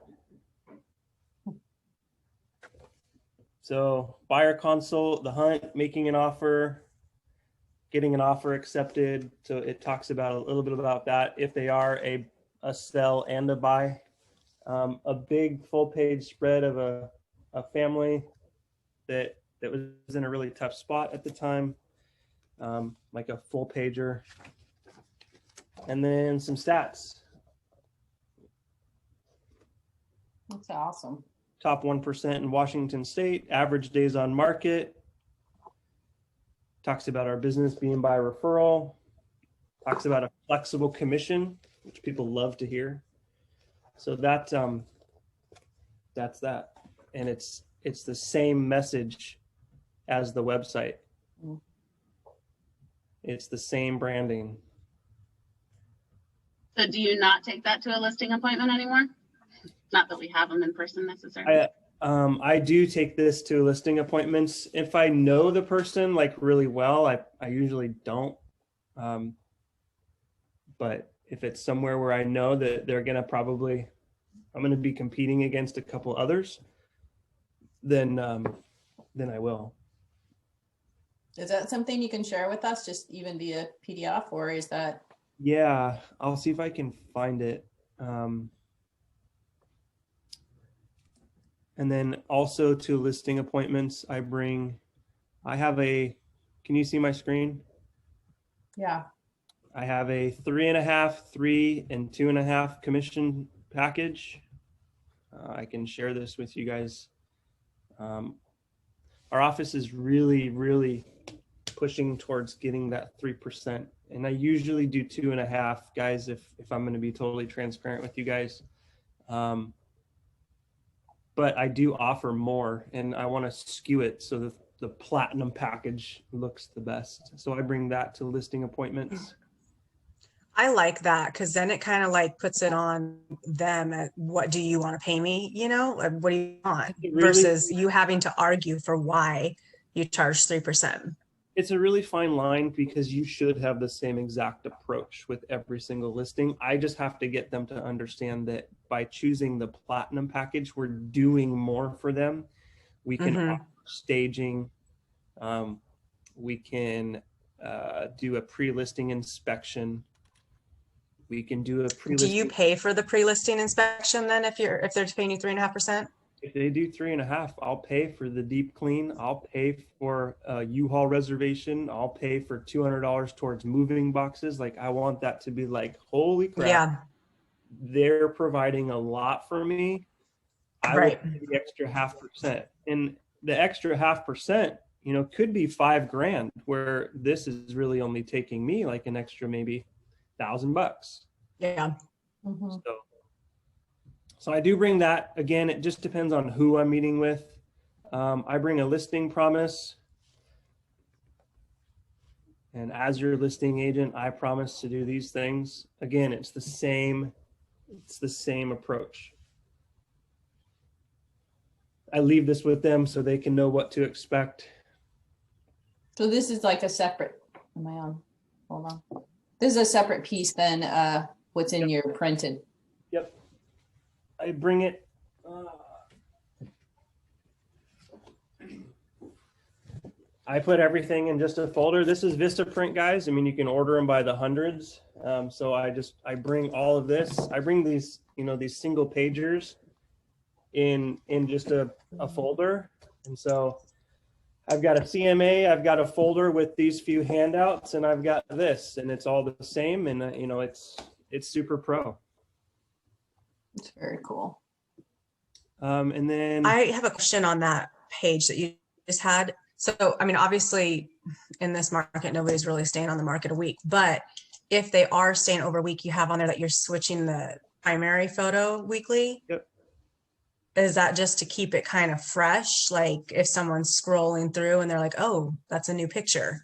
So buyer consult, the hunt, making an offer, getting an offer accepted. So it talks about a little bit about that if they are a sell and a buy. A big full page spread of a family that was in a really tough spot at the time, like a full pager. And then some stats. That's awesome. Top 1% in Washington State, average days on market. Talks about our business being by referral. Talks about a flexible commission, which people love to hear. So that's that. And it's the same message as the website. It's the same branding. So do you not take that to a listing appointment anymore? Not that we have them in person necessarily. I do take this to listing appointments. If I know the person like really well, I usually don't. But if it's somewhere where I know that they're gonna I'm gonna be competing against a couple others, then I will. Is that something you can share with us, just even via PDF, or is that? Yeah, I'll see if I can find it. And then also to listing appointments, I have a, can you see my screen? Yeah. I have a 3.5, 3 and 2.5 commission package. I can share this with you guys. Our office is really, really pushing towards getting that 3%. And I usually do 2.5, guys, if I'm going to be totally transparent with you guys. But I do offer more, and I want to skew it so that the platinum package looks the best. So I bring that to listing appointments. I like that because then it kind of like puts it on them at what do you want to pay me? You know, like, what do you want versus you having to argue for why you charge 3%. It's a really fine line because you should have the same exact approach with every single listing. I just have to get them to understand that by choosing the platinum package, we're doing more for them. We can offer staging. We can do a pre-listing inspection. We can do a pre-listing. Do you pay for the pre-listing inspection then if they're paying you 3.5%? If they do 3.5, I'll pay for the deep clean. I'll pay for a U-Haul reservation. I'll pay for $200 towards moving boxes. Like I want that to be like, holy crap. Yeah. They're providing a lot for me. I will pay the extra 0.5%. And the extra 0.5%, could be $5,000 where this is really only taking me like an extra maybe $1,000. Yeah. So I do bring that. Again, it just depends on who I'm meeting with. I bring a listing promise. And as your listing agent, I promise to do these things. Again, it's the same approach. I leave this with them so they can know what to expect. So this is like a separate, am I on? Hold on. This is a separate piece than what's in your printed. Yep. I bring it. I put everything in just a folder. This is Vistaprint, guys. I mean, you can order them by the hundreds. So I bring all of this. I bring these, these single pagers in just a folder. And so I've got a CMA, I've got a folder with these few handouts, and I've got this, and it's all the same. And it's super pro. It's very cool. And then I have a question on that page that you just had. So, I mean, obviously in this market, nobody's really staying on the market a week, but if they are staying over a week, you have on there that you're switching the primary photo weekly. Yep. is that just to keep it kind of fresh? Like if someone's scrolling through and they're like, oh, that's a new picture.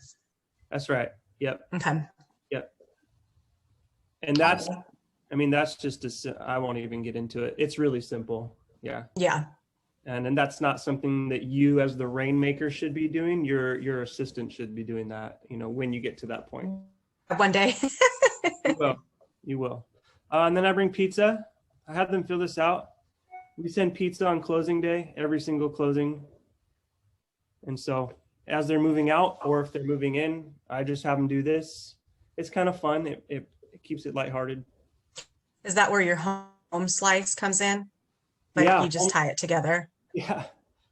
That's right. Yep. Okay. Yep. And that's, I mean, that's just I won't even get into it. It's really simple. Yeah. Yeah. And that's not something that you as the rainmaker should be doing. Your assistant should be doing that, you know, when you get to that point. One day. You will. And then I bring pizza. I have them fill this out. We send pizza on closing day, every single closing. And so as they're moving out or if they're moving in, I just have them do this. It's kind of fun. It keeps it lighthearted. Is that where your home slice comes in? Like Yeah. you just tie it together? Yeah.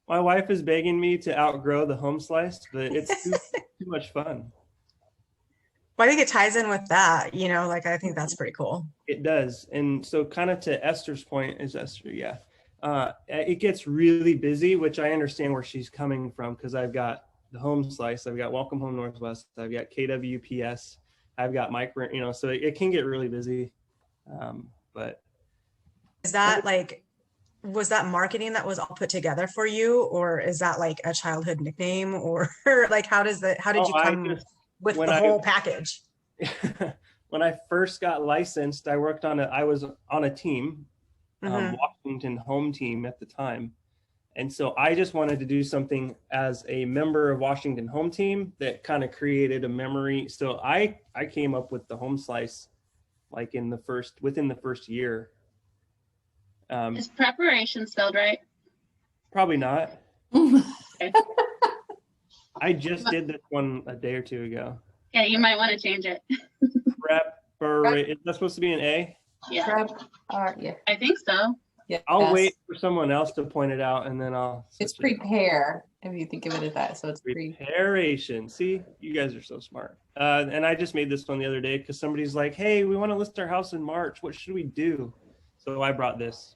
My wife is begging me to outgrow the home slice, but it's too much fun. Well, I think it ties in with that, you know, like I think that's pretty cool. It does. And so kind of to Esther's point, is Esther, yeah. It gets really busy, which I understand where she's coming from because I've got the home slice, I've got Welcome Home Northwest, I've got KWPS, I've got micro, you know, so it can get really busy. But is that like, was that marketing that was all put together for you, or is that like a childhood nickname, or like how did you come with the whole package? When I first got licensed, I was on a team, Washington home team at the time. And so I just wanted to do something as a member of Washington home team that kind of created a memory. So I came up with the home slice like within the first year. Is preparation spelled right? Probably not. I just did this one a day or two ago. Yeah, you might want to change it. Is that supposed to be an A? Yeah. Yeah. I think so. Yeah. I'll wait for someone else to point it out and then I'll. It's prepare, if you think of it as that. So it's preparation. See, you guys are so smart. And I just made this one the other day because somebody's like, hey, we want to list our house in March. What should we do? So I brought this.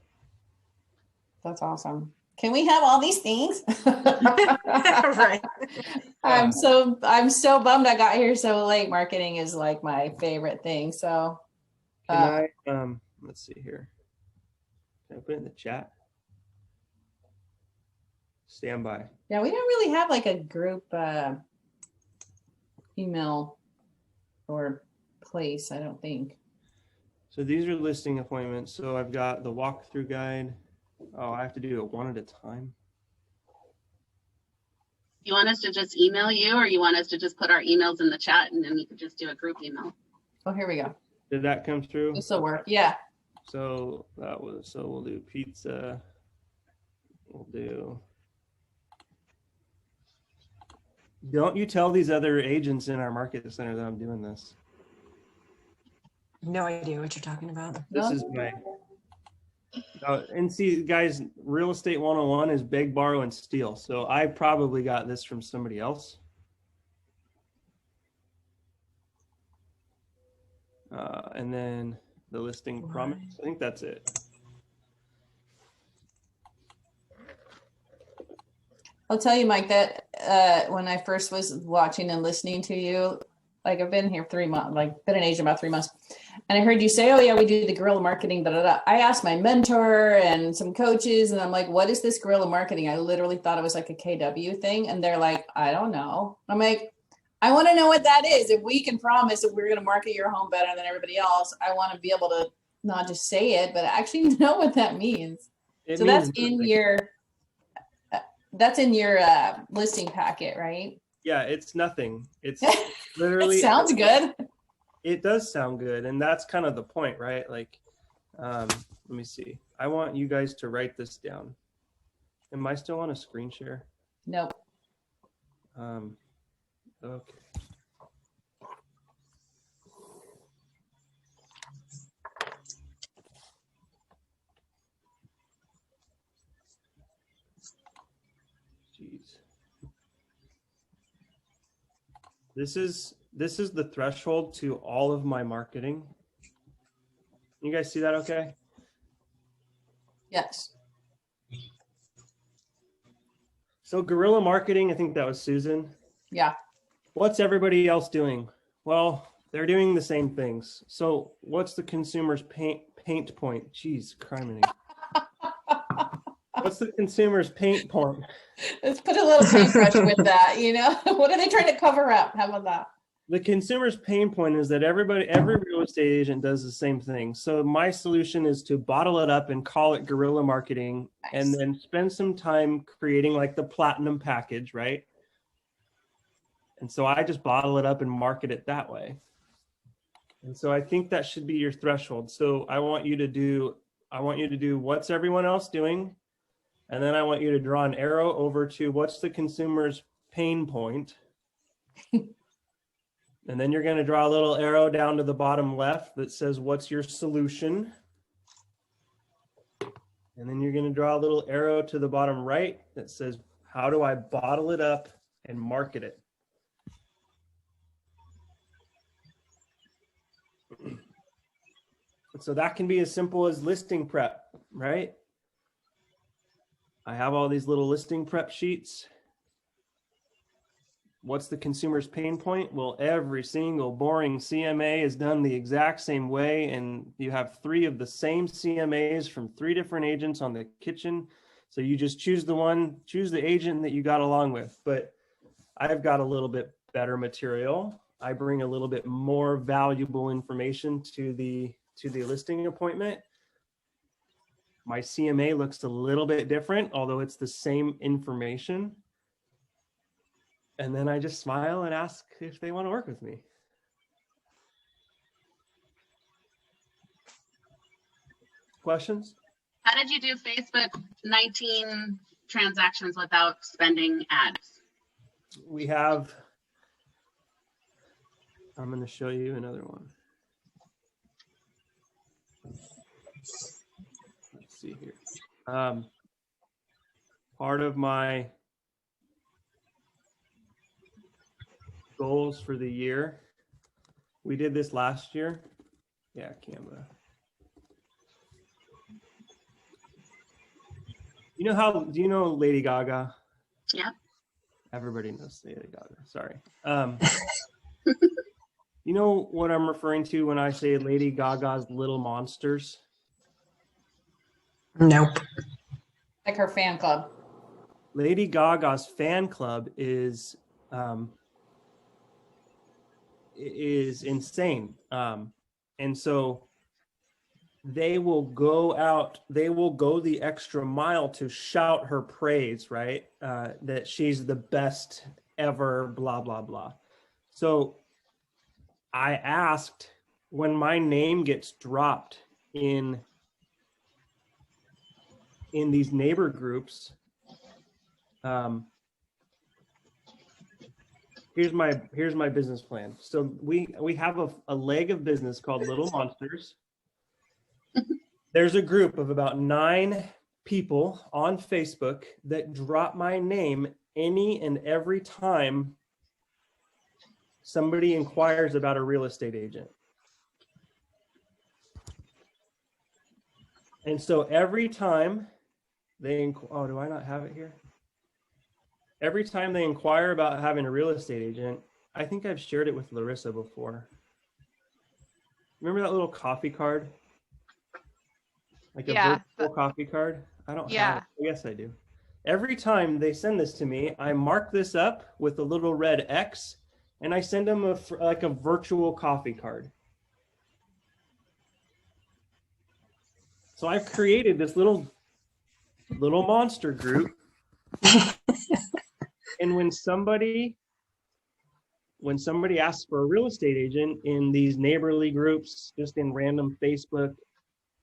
That's awesome. Can we have all these things? Right. I'm so bummed I got here so late. Marketing is like my favorite thing. So can I let's see here. Can I put it in the chat? Stand by. Yeah, we don't really have like a group email or place, I don't think. So these are listing appointments. So I've got the walkthrough guide. Oh, I have to do it one at a time. You want us to just email you, or you want us to just put our emails in the chat and then we could just do a group email? Oh, here we go. Did that come through? This will work. Yeah. So we'll do pizza. We'll do. Don't you tell these other agents in our market center that I'm doing this. No idea what you're talking about. This is my. And see, guys, real estate 101 is beg, borrow, and steal. So I probably got this from somebody else. And then the listing promise. I think that's it. I'll tell you, Mike, that when I first was watching and listening to you, like I've been here 3 months, like been in Asia about 3 months. And I heard you say, oh yeah, we do the guerrilla marketing, da, da, da. I asked my mentor and some coaches and I'm like, what is this guerrilla marketing? I literally thought it was like a KW thing. And they're like, I don't know. I'm like, I want to know what that is. If we can promise that we're going to market your home better than everybody else, I want to be able to not just say it, but actually know what that means. So that's in your listing packet, right? Yeah, it's nothing. It's literally. It sounds good. It does sound good. And that's kind of the point, right? Like, let me see. I want you guys to write this down. Am I still on a screen share? Nope. Okay. Jeez. This is the threshold to all of my marketing. You guys see that okay? Yes. So guerrilla marketing, I think that was Susan. Yeah. What's everybody else doing? Well, they're doing the same things. So what's the consumer's paint point? Jeez, criminy. What's the consumer's pain point? Let's put a little paintbrush with that, you know? What are they trying to cover up? How about that? The consumer's pain point is that every real estate agent does the same thing. So my solution is to bottle it up and call it guerrilla marketing, and then spend some time creating like the platinum package, right? And so I just bottle it up and market it that way. And so I think that should be your threshold. So I want you to do what's everyone else doing? And then I want you to draw an arrow over to what's the consumer's pain point. And then you're going to draw a little arrow down to the bottom left that says, what's your solution? And then you're going to draw a little arrow to the bottom right that says, how do I bottle it up and market it? So that can be as simple as listing prep, right? I have all these little listing prep sheets. What's the consumer's pain point? Well, every single boring CMA is done the exact same way, and you have 3 of the same CMAs from 3 different agents on the kitchen. So you just choose the agent that you got along with. But I've got a little bit better material. I bring a little bit more valuable information to the listing appointment. My CMA looks a little bit different, although it's the same information. And then I just smile and ask if they want to work with me. Questions? How did you do Facebook 19 transactions without spending ads? We have, I'm going to show you another one. Let's see here. Part of my goals for the year, we did this last year. Yeah, Canva. Do you know Lady Gaga? Yeah. Everybody knows Lady Gaga. Sorry. You know what I'm referring to when I say Lady Gaga's Little Monsters? Nope. Like her fan club. Lady Gaga's fan club is insane. And so they will go the extra mile to shout her praise, right? That she's the best ever, blah, blah, blah. So I asked, when my name gets dropped in these neighbor groups, here's my business plan. So we have a leg of business called Little Monsters. There's a group of about 9 people on Facebook that drop my name any and every time somebody inquires about a real estate agent. And so every time oh, do I not have it here? Every time they inquire about having a real estate agent, I think I've shared it with Larissa before. Remember that little coffee card? Like a virtual coffee card? I don't have it. Yes, I do. Every time they send this to me, I mark this up with a little red X, and I send them like a virtual coffee card. So I've created this little monster group. And when somebody asks for a real estate agent in these neighborly groups, just in random Facebook,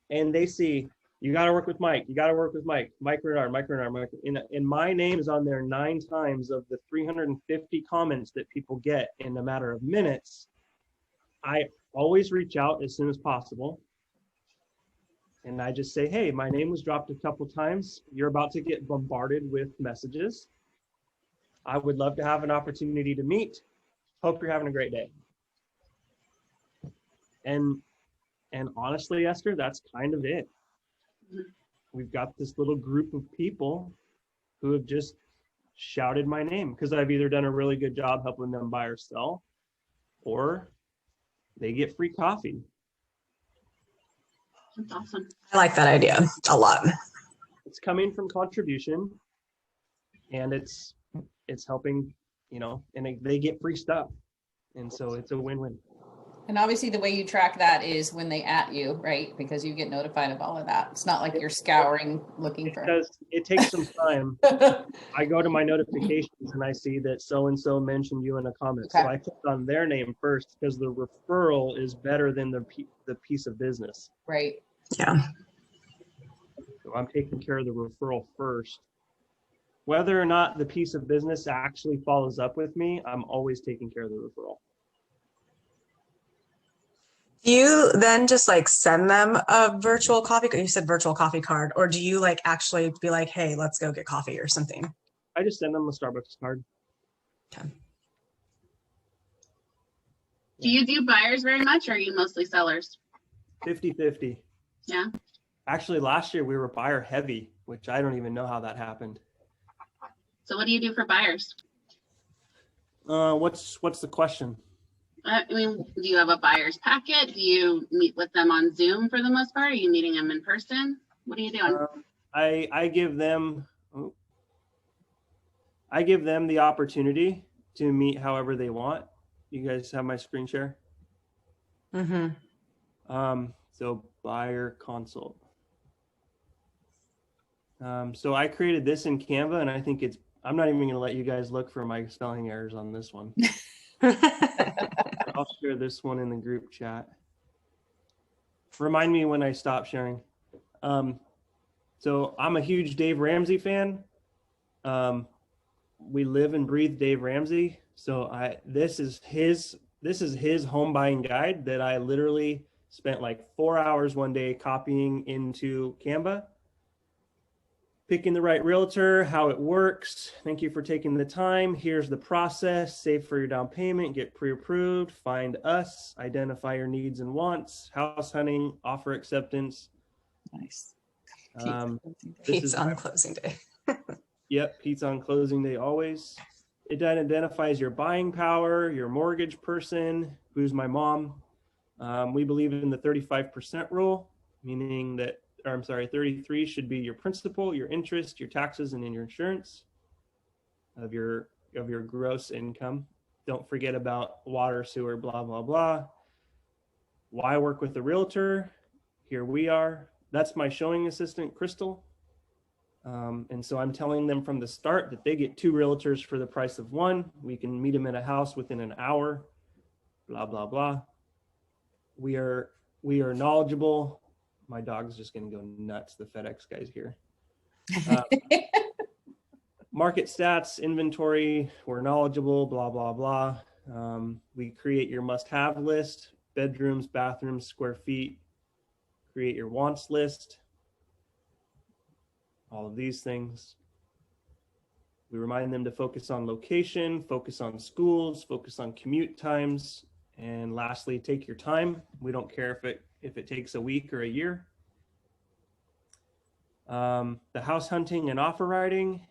and they see, you got to work with Mike, you got to work with Mike Renard, and my name is on there 9 times of the 350 comments that people get in a matter of minutes, I always reach out as soon as possible. And I just say, hey, my name was dropped a couple times. You're about to get bombarded with messages. I would love to have an opportunity to meet. Hope you're having a great day. And honestly, Esther, that's kind of it. We've got this little group of people who have just shouted my name because I've either done a really good job helping them buy or sell, or they get free coffee. That's awesome. I like that idea a lot. it's coming from contribution, and it's helping, and they get free stuff, and so it's a win-win. And obviously the way you track that is when they at you, right? Because you get notified of all of that. It's not like you're scouring looking for. Because it takes some time. I go to my notifications and I see that so-and-so mentioned you in a comment. Okay. So I click on their name first because the referral is better than the piece of business. Right. Yeah. So I'm taking care of the referral first. Whether or not the piece of business actually follows up with me, I'm always taking care of the referral. Do you then just like send them a virtual coffee? You said virtual coffee card, or do you like actually be like, hey, let's go get coffee or something? I just send them a Starbucks card. Okay. Do you do buyers very much, or are you mostly sellers? 50-50. Yeah. Actually, last year we were buyer heavy, which I don't even know how that happened. So what do you do for buyers? What's the question? I mean, do you have a buyer's packet? Do you meet with them on Zoom for the most part? Are you meeting them in person? What are you doing? I give them the opportunity to meet however they want. You guys have my screen share? Mm-hmm. So buyer consult. So I created this in Canva, and I think I'm not even going to let you guys look for my spelling errors on this one. I'll share this one in the group chat. Remind me when I stop sharing. So I'm a huge Dave Ramsey fan. We live and breathe Dave Ramsey. So this is his home buying guide that I literally spent like 4 hours one day copying into Canva. Picking the right realtor, how it works. Thank you for taking the time. Here's the process. Save for your down payment, get pre-approved, find us, identify your needs and wants, house hunting, offer acceptance. Nice. Pete's on closing day. Yep, Pete's on closing day always. It identifies your buying power, your mortgage person, who's my mom. We believe in the 35% rule, meaning that 33 should be your principal, your interest, your taxes, and then your insurance of your gross income. Don't forget about water, sewer, blah, blah, blah. Why work with a realtor? Here we are. That's my showing assistant, Crystal. And so I'm telling them from the start that they get 2 realtors for the price of 1. We can meet them at a house within an hour, blah, blah, blah. We are knowledgeable. My dog's just going to go nuts. The FedEx guy's here. Market stats, inventory, we're knowledgeable, blah, blah, blah. We create your must-have list, bedrooms, bathrooms, square feet, create your wants list, all of these things. We remind them to focus on location, focus on schools, focus on commute times, and lastly, take your time. We don't care if it takes a week or a year. The house hunting and offer writing,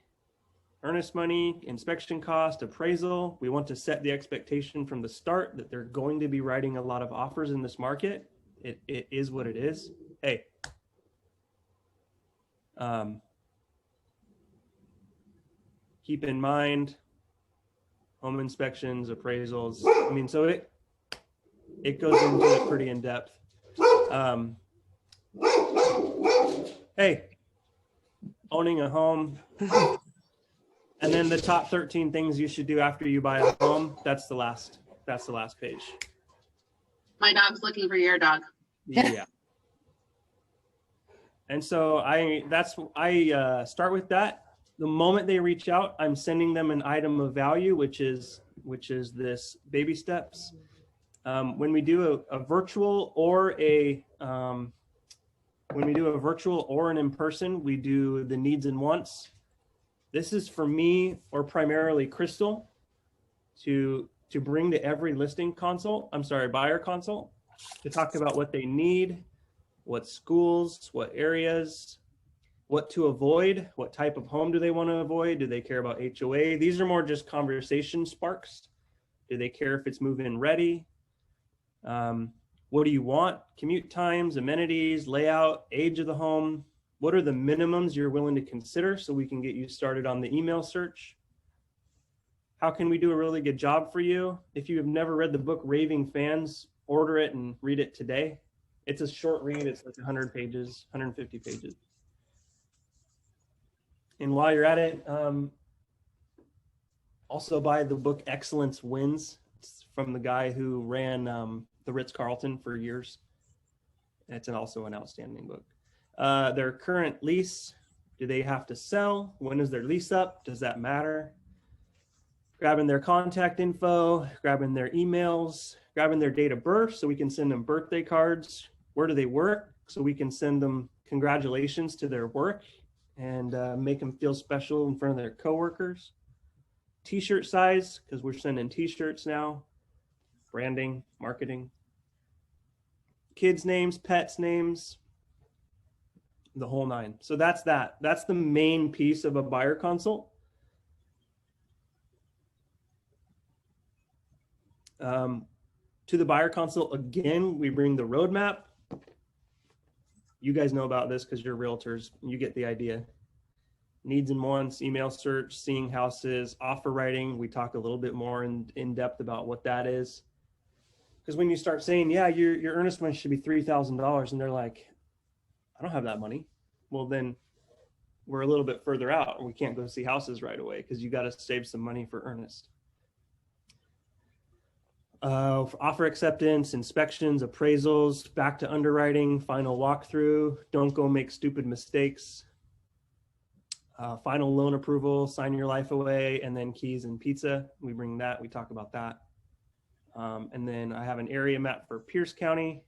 earnest money, inspection cost, appraisal. We want to set the expectation from the start that they're going to be writing a lot of offers in this market. It is what it is. Hey. Keep in mind, home inspections, appraisals. I mean, so it goes into it pretty in depth. Hey, owning a home. And then the top 13 things you should do after you buy a home. That's the last page. My dog's looking for your dog. Yeah. And so I start with that. The moment they reach out, I'm sending them an item of value, which is this baby steps. When we do a virtual or an in-person, we do the needs and wants. This is for me or primarily Crystal to bring to every buyer consult, to talk about what they need, what schools, what areas, what to avoid, what type of home do they want to avoid? Do they care about HOA? These are more just conversation sparks. Do they care if it's move-in ready? What do you want? Commute times, amenities, layout, age of the home, What are the minimums you're willing to consider so we can get you started on the email search? How can we do a really good job for you? If you have never read the book Raving Fans, order it and read it today. It's a short read. It's like 100 pages, 150 pages. And while you're at it, also buy the book Excellence Wins. It's from the guy who ran the Ritz-Carlton for years. It's also an outstanding book. Their current lease, do they have to sell? When is their lease up? Does that matter? Grabbing their contact info, grabbing their emails, grabbing their date of birth so we can send them birthday cards. Where do they work? So we can send them congratulations to their work and make them feel special in front of their coworkers. T-shirt size, because we're sending t-shirts now. Branding, marketing. Kids' names, pets' names, the whole nine. So that's that. That's the main piece of a buyer consult. To the buyer consult, again, we bring the roadmap. You guys know about this because you're realtors. You get the idea. Needs and wants, email search, seeing houses, offer writing. We talk a little bit more in depth about what that is. Because when you start saying, yeah, your earnest money should be $3,000, and they're like, I don't have that money. Well, then we're a little bit further out and we can't go see houses right away because you got to save some money for earnest. For offer acceptance, inspections, appraisals, back to underwriting, final walkthrough, don't go make stupid mistakes, final loan approval, sign your life away, and then keys and pizza. We bring that, we talk about that. And then I have an area map for Pierce County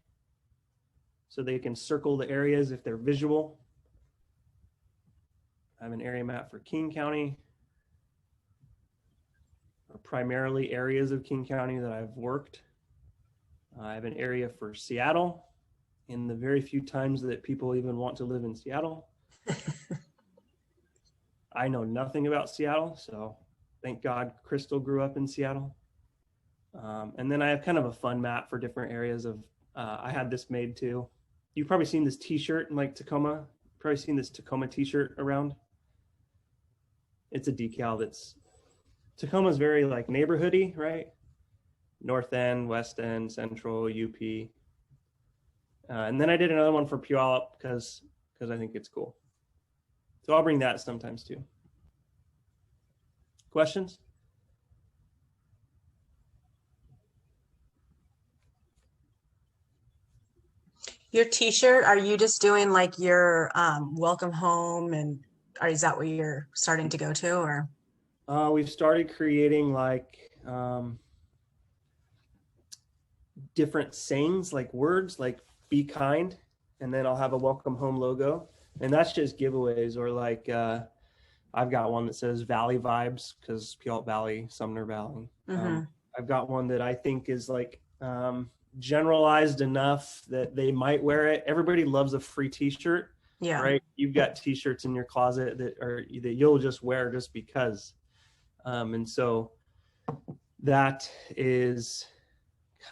so they can circle the areas if they're visual. I have an area map for King County. Primarily areas of King County that I've worked. I have an area for Seattle in the very few times that people even want to live in Seattle. I know nothing about Seattle, so thank God Crystal grew up in Seattle. And then I have kind of a fun map for different areas of, I had this made too. You've probably seen this t-shirt in like Tacoma. Probably seen this Tacoma t-shirt around. It's a decal that's, Tacoma's very like neighborhoody, right? North End, West End, Central, UP. And then I did another one for Puyallup because I think it's cool. So I'll bring that sometimes too. Questions? Your t-shirt, are you just doing like your welcome home, and is that what you're starting to go to, or? We've started creating like different sayings, like words, like be kind, and then I'll have a welcome home logo, and that's just giveaways. Or like I've got one that says Valley Vibes because Puyallup Valley, Sumner Valley. I've got one that I think is like generalized enough that they might wear it. Everybody loves a free t-shirt. Yeah. Right. You've got t-shirts in your closet that you'll just wear just because. And so that is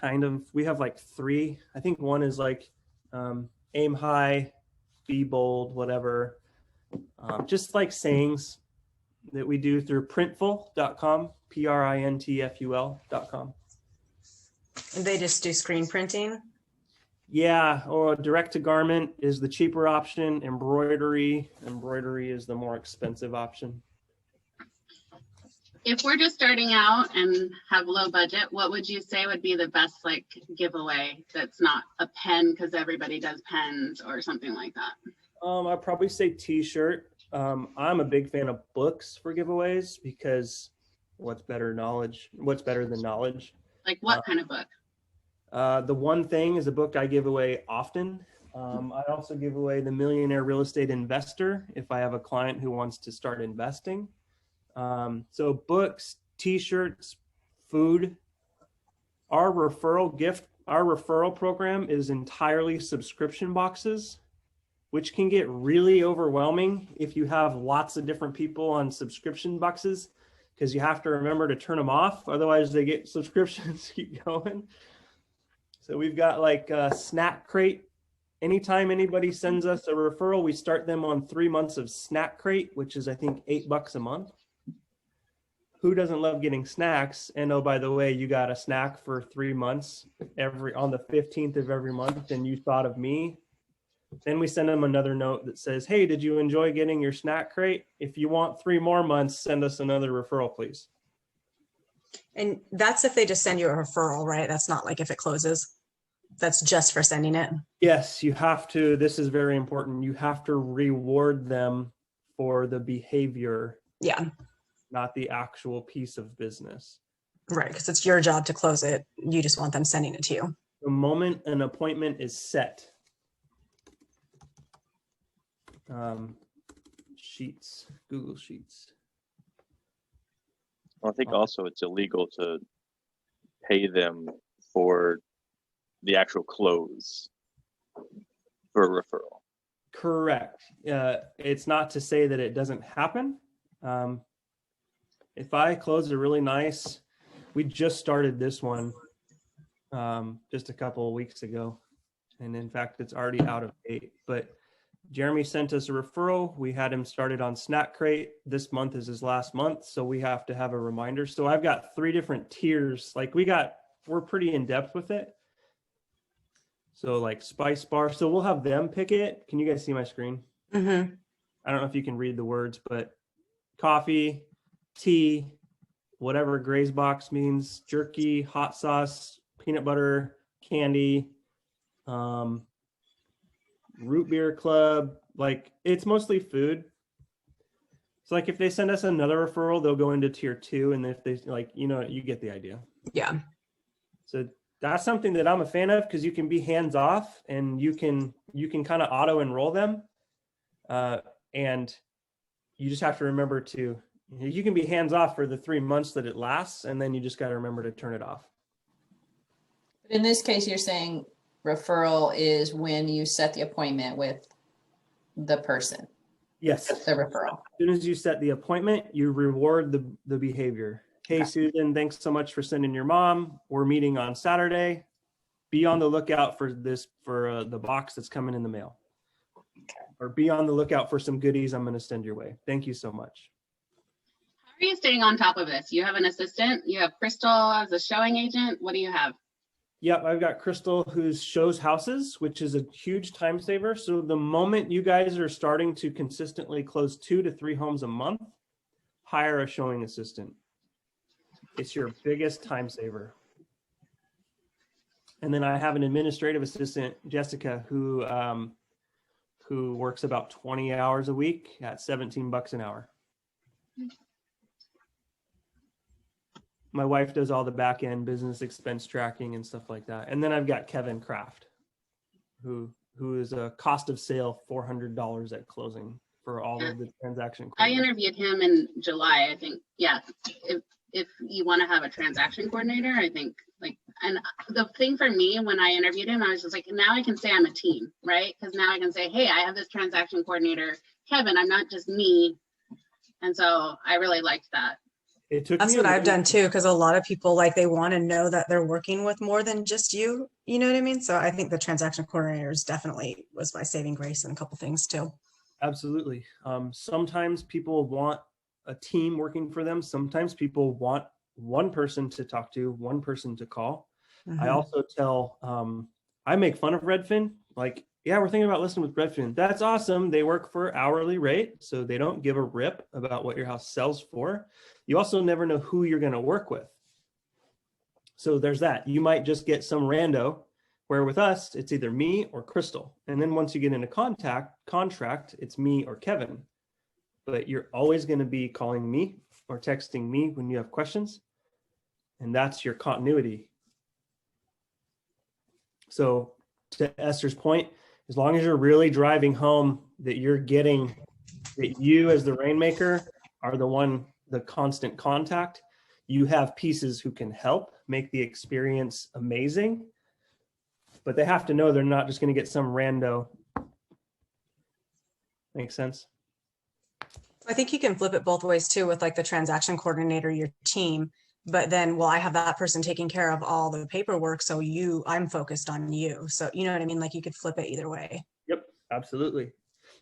kind of, we have like three. I think one is like aim high, be bold, whatever. Just like sayings that we do through printful.com, printful.com. And they just do screen printing? Yeah, or direct to garment is the cheaper option. Embroidery is the more expensive option. If we're just starting out and have low budget, what would you say would be the best like giveaway that's not a pen because everybody does pens or something like that? I'd probably say t-shirt. I'm a big fan of books for giveaways because what's better than knowledge? Like what kind of book? The One Thing is a book I give away often. I also give away The Millionaire Real Estate Investor if I have a client who wants to start investing. So books, t-shirts, food. Our referral program is entirely subscription boxes, which can get really overwhelming if you have lots of different people on subscription boxes, because you have to remember to turn them off. Otherwise they get subscriptions keep going. So we've got like a snack crate anytime anybody sends us a referral, we start them on 3 months of Snack Crate, which is I think $8 a month. Who doesn't love getting snacks? And oh, by the way, you got a snack for 3 months on the 15th of every month, and you thought of me. Then we send them another note that says, hey, did you enjoy getting your Snack Crate? If you want 3 more months, send us another referral, please. And that's if they just send you a referral, right? That's not like if it closes. That's just for sending it. Yes, you have to. This is very important. You have to reward them for the behavior. Yeah. Not the actual piece of business. Right, because it's your job to close it. You just want them sending it to you. The moment an appointment is set, Sheets, Google Sheets. I think also it's illegal to pay them for the actual close for a referral. Correct. It's not to say that it doesn't happen. If I close a really nice, we just started this one just a couple of weeks ago. And in fact, it's already out of date. But Jeremy sent us a referral. We had him started on Snack Crate. This month is his last month, so we have to have a reminder. So I've got 3 different tiers. Like we're pretty in depth with it. So like Spice Bar. So we'll have them pick it. Can you guys see my screen? Mm-hmm. I don't know if you can read the words, but coffee, tea, whatever Gray's box means, jerky, hot sauce, peanut butter, candy, root beer club. Like it's mostly food. So like if they send us another referral, they'll go into tier 2. And if they like, you get the idea. Yeah. So that's something that I'm a fan of because you can be hands off and you can kind of auto enroll them. And you just have to remember you can be hands off for the 3 months that it lasts. And then you just got to remember to turn it off. In this case, you're saying referral is when you set the appointment with the person. Yes. The referral. As soon as you set the appointment, you reward the behavior. Hey, Susan, thanks so much for sending your mom. We're meeting on Saturday. Be on the lookout for the box that's coming in the mail. Or be on the lookout for some goodies I'm going to send your way. Thank you so much. How are you staying on top of this? You have an assistant? You have Crystal as a showing agent? What do you have? Yep, I've got Crystal who shows houses, which is a huge time saver. So the moment you guys are starting to consistently close 2 to 3 homes a month, hire a showing assistant. It's your biggest time saver. And then I have an administrative assistant, Jessica, who works about 20 hours a week at $17 an hour. My wife does all the back end business expense tracking and stuff like that. And then I've got Kevin Kraft, who is a cost of sale $400 at closing for all of the transaction. I interviewed him in July, I think. Yeah. If you want to have a transaction coordinator, I think and the thing for me when I interviewed him, I was just like, now I can say I'm a team, right? Because now I can say, hey, I have this transaction coordinator, Kevin, I'm not just me. And so I really liked that. That's what I've done too, because a lot of people they want to know that they're working with more than just you. You know what I mean? So I think the transaction coordinators definitely was my saving grace in a couple things too. Absolutely. Sometimes people want a team working for them. Sometimes people want one person to talk to, one person to call. Mm-hmm. I also tell, I make fun of Redfin. Like, yeah, we're thinking about listing with Redfin. That's awesome. They work for hourly rate, so they don't give a rip about what your house sells for. You also never know who you're going to work with. So there's that. You might just get some rando, where with us, it's either me or Crystal. And then once you get into contract, it's me or Kevin. But you're always going to be calling me or texting me when you have questions. And that's your continuity. So to Esther's point, as long as you're really driving home that you're getting that you as the rainmaker are the constant contact, you have pieces who can help make the experience amazing, but they have to know they're not just going to get some rando. Make sense? I think you can flip it both ways too with the transaction coordinator, your team. but then, well, I have that person taking care of all the paperwork. So I'm focused on you. So you know what I mean? Like you could flip it either way. Yep, absolutely.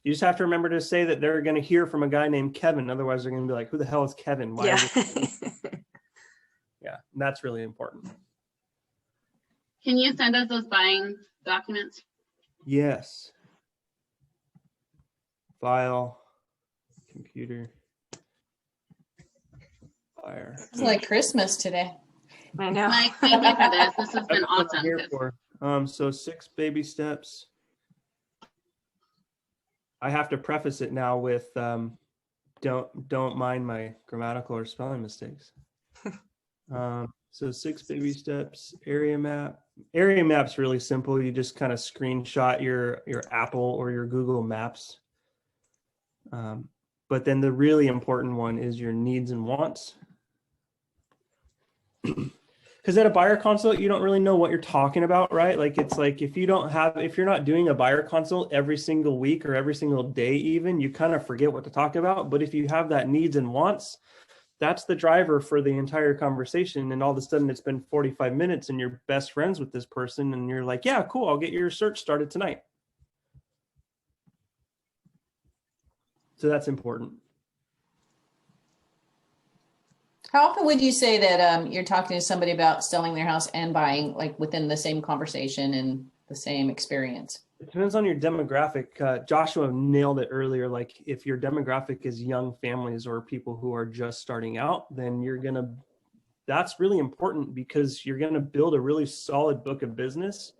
You just have to remember to say that they're going to hear from a guy named Kevin. Otherwise, they're going to be like, who the hell is Kevin? Why Yeah. Yeah, that's really important. Can you send us those buying documents? Yes. File, computer, fire. It's like Christmas today. I know. Mike, thank you for this. This has been That's what I'm awesome. here for. So 6 baby steps. I have to preface it now with don't mind my grammatical or spelling mistakes. So 6 baby steps, area map. Area map's really simple. You just kind of screenshot your Apple or your Google Maps. But then the really important one is your needs and wants. Because at a buyer consult, you don't really know what you're talking about, right? Like it's like if you're not doing a buyer consult every single week or every single day even, you kind of forget what to talk about. But if you have that needs and wants, that's the driver for the entire conversation. And all of a sudden it's been 45 minutes and you're best friends with this person and you're like, yeah, cool, I'll get your search started tonight. So that's important. How often would you say that you're talking to somebody about selling their house and buying, like within the same conversation and the same experience? It depends on your demographic. Joshua nailed it earlier. Like if your demographic is young families or people who are just starting out, then that's really important because you're going to build a really solid book of business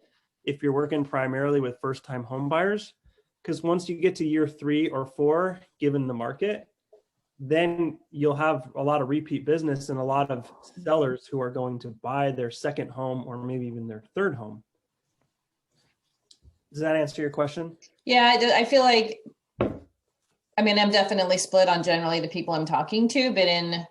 if you're working primarily with first-time home buyers. Because once you get to year 3 or 4, given the market, then you'll have a lot of repeat business and a lot of sellers who are going to buy their second home or maybe even their third home. Does that answer your question? Yeah, I feel like, I mean, I'm definitely split on generally the people I'm talking to, but in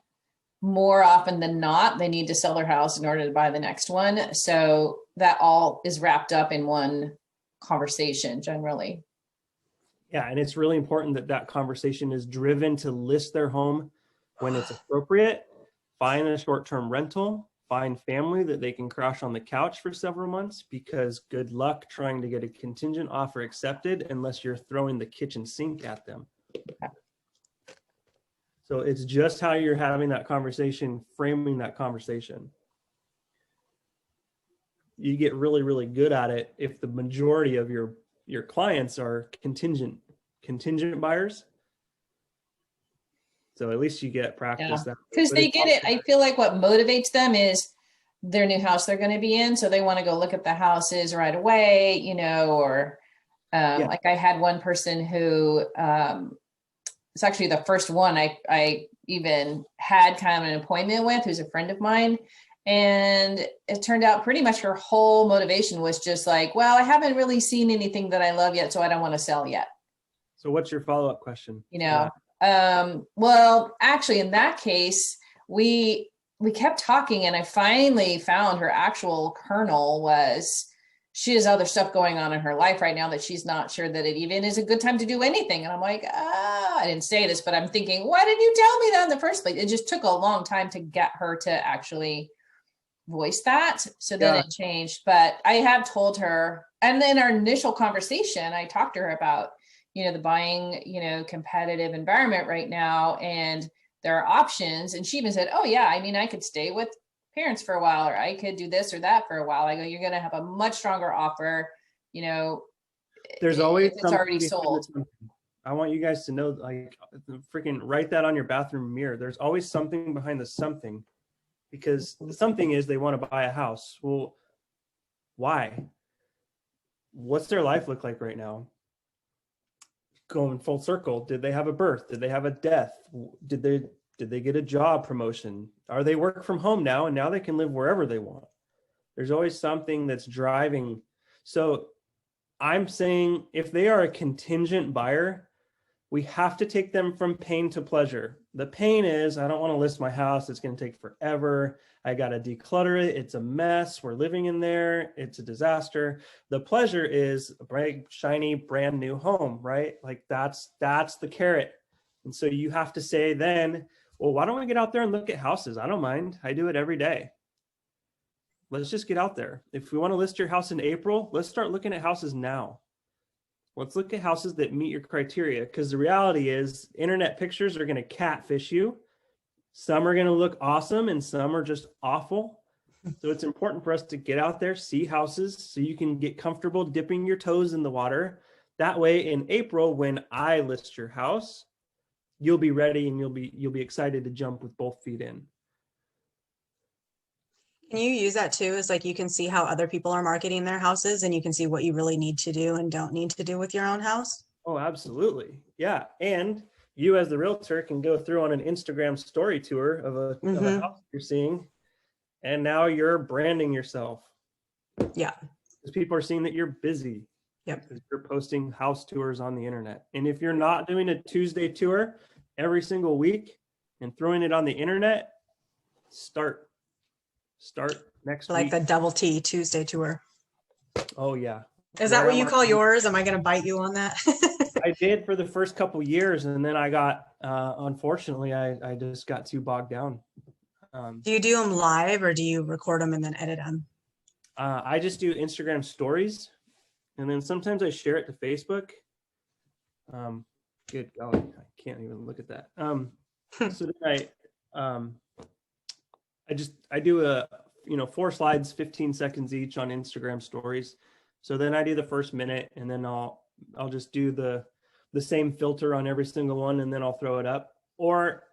more often than not, they need to sell their house in order to buy the next one. So that all is wrapped up in one conversation generally. Yeah, and it's really important that that conversation is driven to list their home when it's appropriate, find a short-term rental, find family that they can crash on the couch for several months, because good luck trying to get a contingent offer accepted unless you're throwing the kitchen sink at them. So it's just how you're having that conversation, framing that conversation. You get really, really good at it if the majority of your clients are contingent buyers. So at least you get practice that. Because they get it. I feel like what motivates them is their new house they're going to be in. So they want to go look at the houses right away, you know, or like I had one person who, it's actually the first one I even had kind of an appointment with, who's a friend of mine. And it turned out pretty much her whole motivation was just like, well, I haven't really seen anything that I love yet, so I don't want to sell yet. So what's your follow-up question? You know, well, actually in that case, we kept talking and I finally found her actual kernel was she has other stuff going on in her life right now that she's not sure that it even is a good time to do anything. And I'm like, I didn't say this, but I'm thinking, why didn't you tell me that in the first place? It just took a long time to get her to actually voice that. So then it changed, but I have told her, and then our initial conversation, I talked to her about, you know, the buying, you know, competitive environment right now, and there are options. And she even said, oh yeah, I mean, I could stay with parents for a while, or I could do this or that for a while. I go, you're going to have a much stronger offer, you know, there's always it's already sold. I want you guys to know, like, freaking write that on your bathroom mirror. There's always something behind the something, because the something is they want to buy a house. Well, why? What's their life look like right now? Going full circle. Did they have a birth? Did they have a death? Did they get a job promotion? Are they work from home now and now they can live wherever they want? There's always something that's driving. So I'm saying if they are a contingent buyer, we have to take them from pain to pleasure. The pain is, I don't want to list my house. It's going to take forever. I got to declutter it. It's a mess. We're living in there. It's a disaster. The pleasure is a bright, shiny, brand new home, right? Like that's the carrot. And so you have to say then, Well, why don't we get out there and look at houses? I don't mind. I do it every day. Let's just get out there. If we want to list your house in April, let's start looking at houses now. Let's look at houses that meet your criteria, because the reality is internet pictures are going to catfish you. Some are going to look awesome and some are just awful. So it's important for us to get out there, see houses, so you can get comfortable dipping your toes in the water. That way in April, when I list your house, you'll be ready and you'll be excited to jump with both feet in. Can you use that too? Is like you can see how other people are marketing their houses and you can see what you really need to do and don't need to do with your own house? Oh, absolutely. Yeah. And you as the realtor can go through on an Instagram story tour of a house you're seeing. And now you're branding yourself. Yeah. Because people are seeing that you're busy. Yep. Because you're posting house tours on the internet. And if you're not doing a Tuesday tour every single week and throwing it on the internet, start next Like week. the double T Tuesday tour. Oh yeah. Is that what you call yours? Am I going to bite you on that? I did for the first couple years, and then I got unfortunately I just got too bogged down. Do you do them live or do you record them and then edit them? I just do Instagram stories, and then sometimes I share it to Facebook. Good golly, I can't even look at that. So then I do a 4 slides, 15 seconds each on Instagram stories. So then I do the first minute, and then I'll just do the same filter on every single one, and then I'll throw it up. Or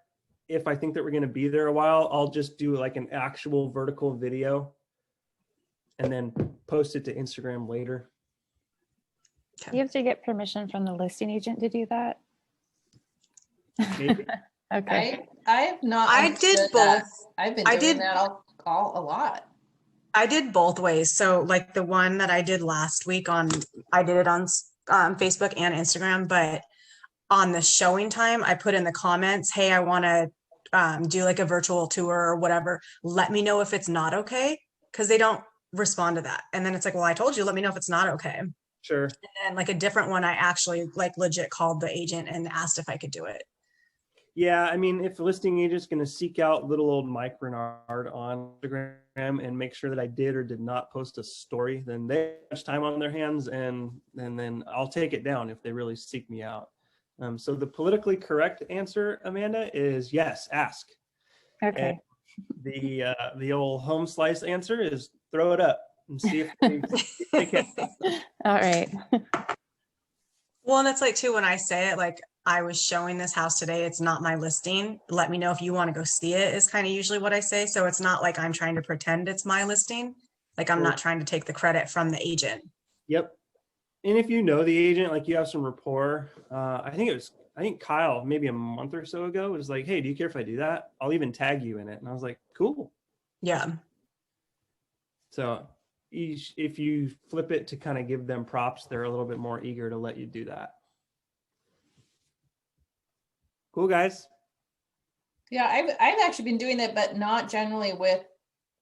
if I think that we're going to be there a while, I'll just do like an actual vertical video and then post it to Instagram later. You have to get permission from the listing agent to do that. Maybe. Okay. I have not. I did understood both. that. I've been doing that all a lot. I did both ways. So like the one that I did last week I did it on Facebook and Instagram, but on the showing time, I put in the comments, hey, I want to do like a virtual tour or whatever. Let me know if it's not okay. Cause they don't respond to that. And then it's like, well, I told you, let me know if it's not okay. Sure. And then like a different one, I actually like legit called the agent and asked if I could do it. Yeah, I mean, if the listing agent's going to seek out little old Mike Renard on Instagram and make sure that I did or did not post a story, then they have much time on their hands, and then I'll take it down if they really seek me out. So the politically correct answer, Amanda, is yes, ask. Okay. And the old home slice answer is throw it up and see if they can. All right. Well, and it's like too, when I say it, like I was showing this house today, it's not my listing. Let me know if you want to go see it is kind of usually what I say. So it's not like I'm trying to pretend it's my listing. Like I'm not trying to take the credit from the agent. Yep. And if you know the agent, like you have some rapport, I think Kyle, maybe a month or so ago, was like, hey, do you care if I do that? I'll even tag you in it. And I was like, cool. Yeah. So if you flip it to kind of give them props, they're a little bit more eager to let you do that. Cool, guys. Yeah, I've actually been doing that, but not generally with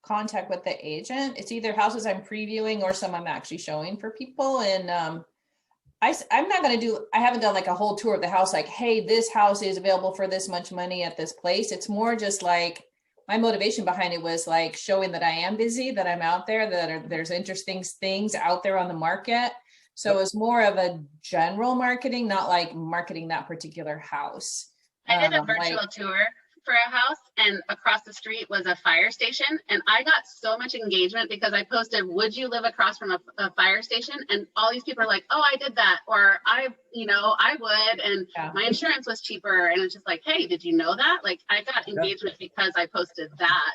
contact with the agent. It's either houses I'm previewing or some I'm actually showing for people. And I'm not going to do, I haven't done like a whole tour of the house, like, hey, this house is available for this much money at this place. It's more just like, my motivation behind it was like showing that I am busy, that I'm out there, there's interesting things out there on the market. So it's more of a general marketing, not like marketing that particular house. I did a virtual tour for a house, and across the street was a fire station, and I got so much engagement because I posted, would you live across from a fire station? And all these people are like, oh, I did that, or I would, and my insurance was cheaper. And it's just like, hey, did you know that? Like, I got engagement because I posted that.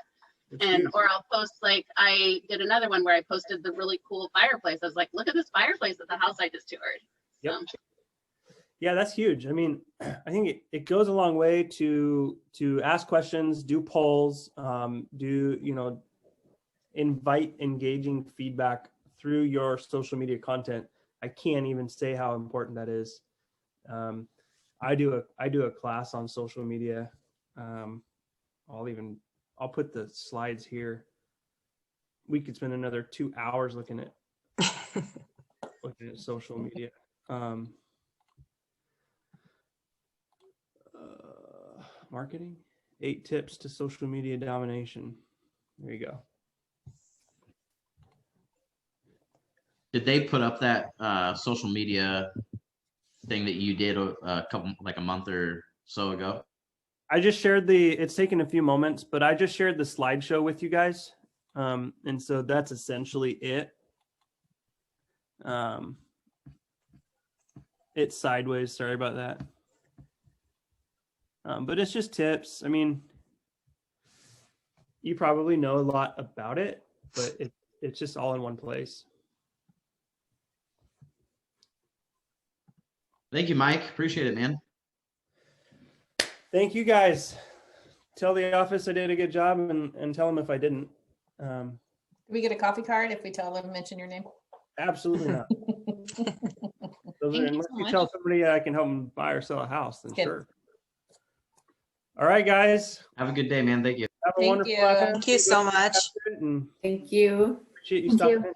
Or I'll post, like, I did another one where I posted the really cool fireplace. I was like, look at this fireplace at the house I just toured. Yep. Yeah, that's huge. I mean, I think it goes a long way to ask questions, do polls, invite engaging feedback through your social media content. I can't even say how important that is. I do a class on social media. I'll put the slides here. We could spend another 2 hours looking at social media. Marketing. 8 tips to social media domination. There you go. Did they put up that social media thing that you did a month or so ago? I just shared it's taken a few moments, but I just shared the slideshow with you guys. And so that's essentially it. It's sideways, sorry about that. But it's just tips. I mean, you probably know a lot about it, but it's just all in one place. Thank you, Mike. Appreciate it, man. Thank you guys. Tell the office I did a good job and tell them if I didn't. Do we get a coffee card if we tell them mention your name? Absolutely not. Unless so you much. tell somebody I can help them buy or sell a house, then sure. All right, guys. Have a good day, man. Thank you. Have a wonderful afternoon. Thank you so much. And Thank you. appreciate you Thank stopping you. in.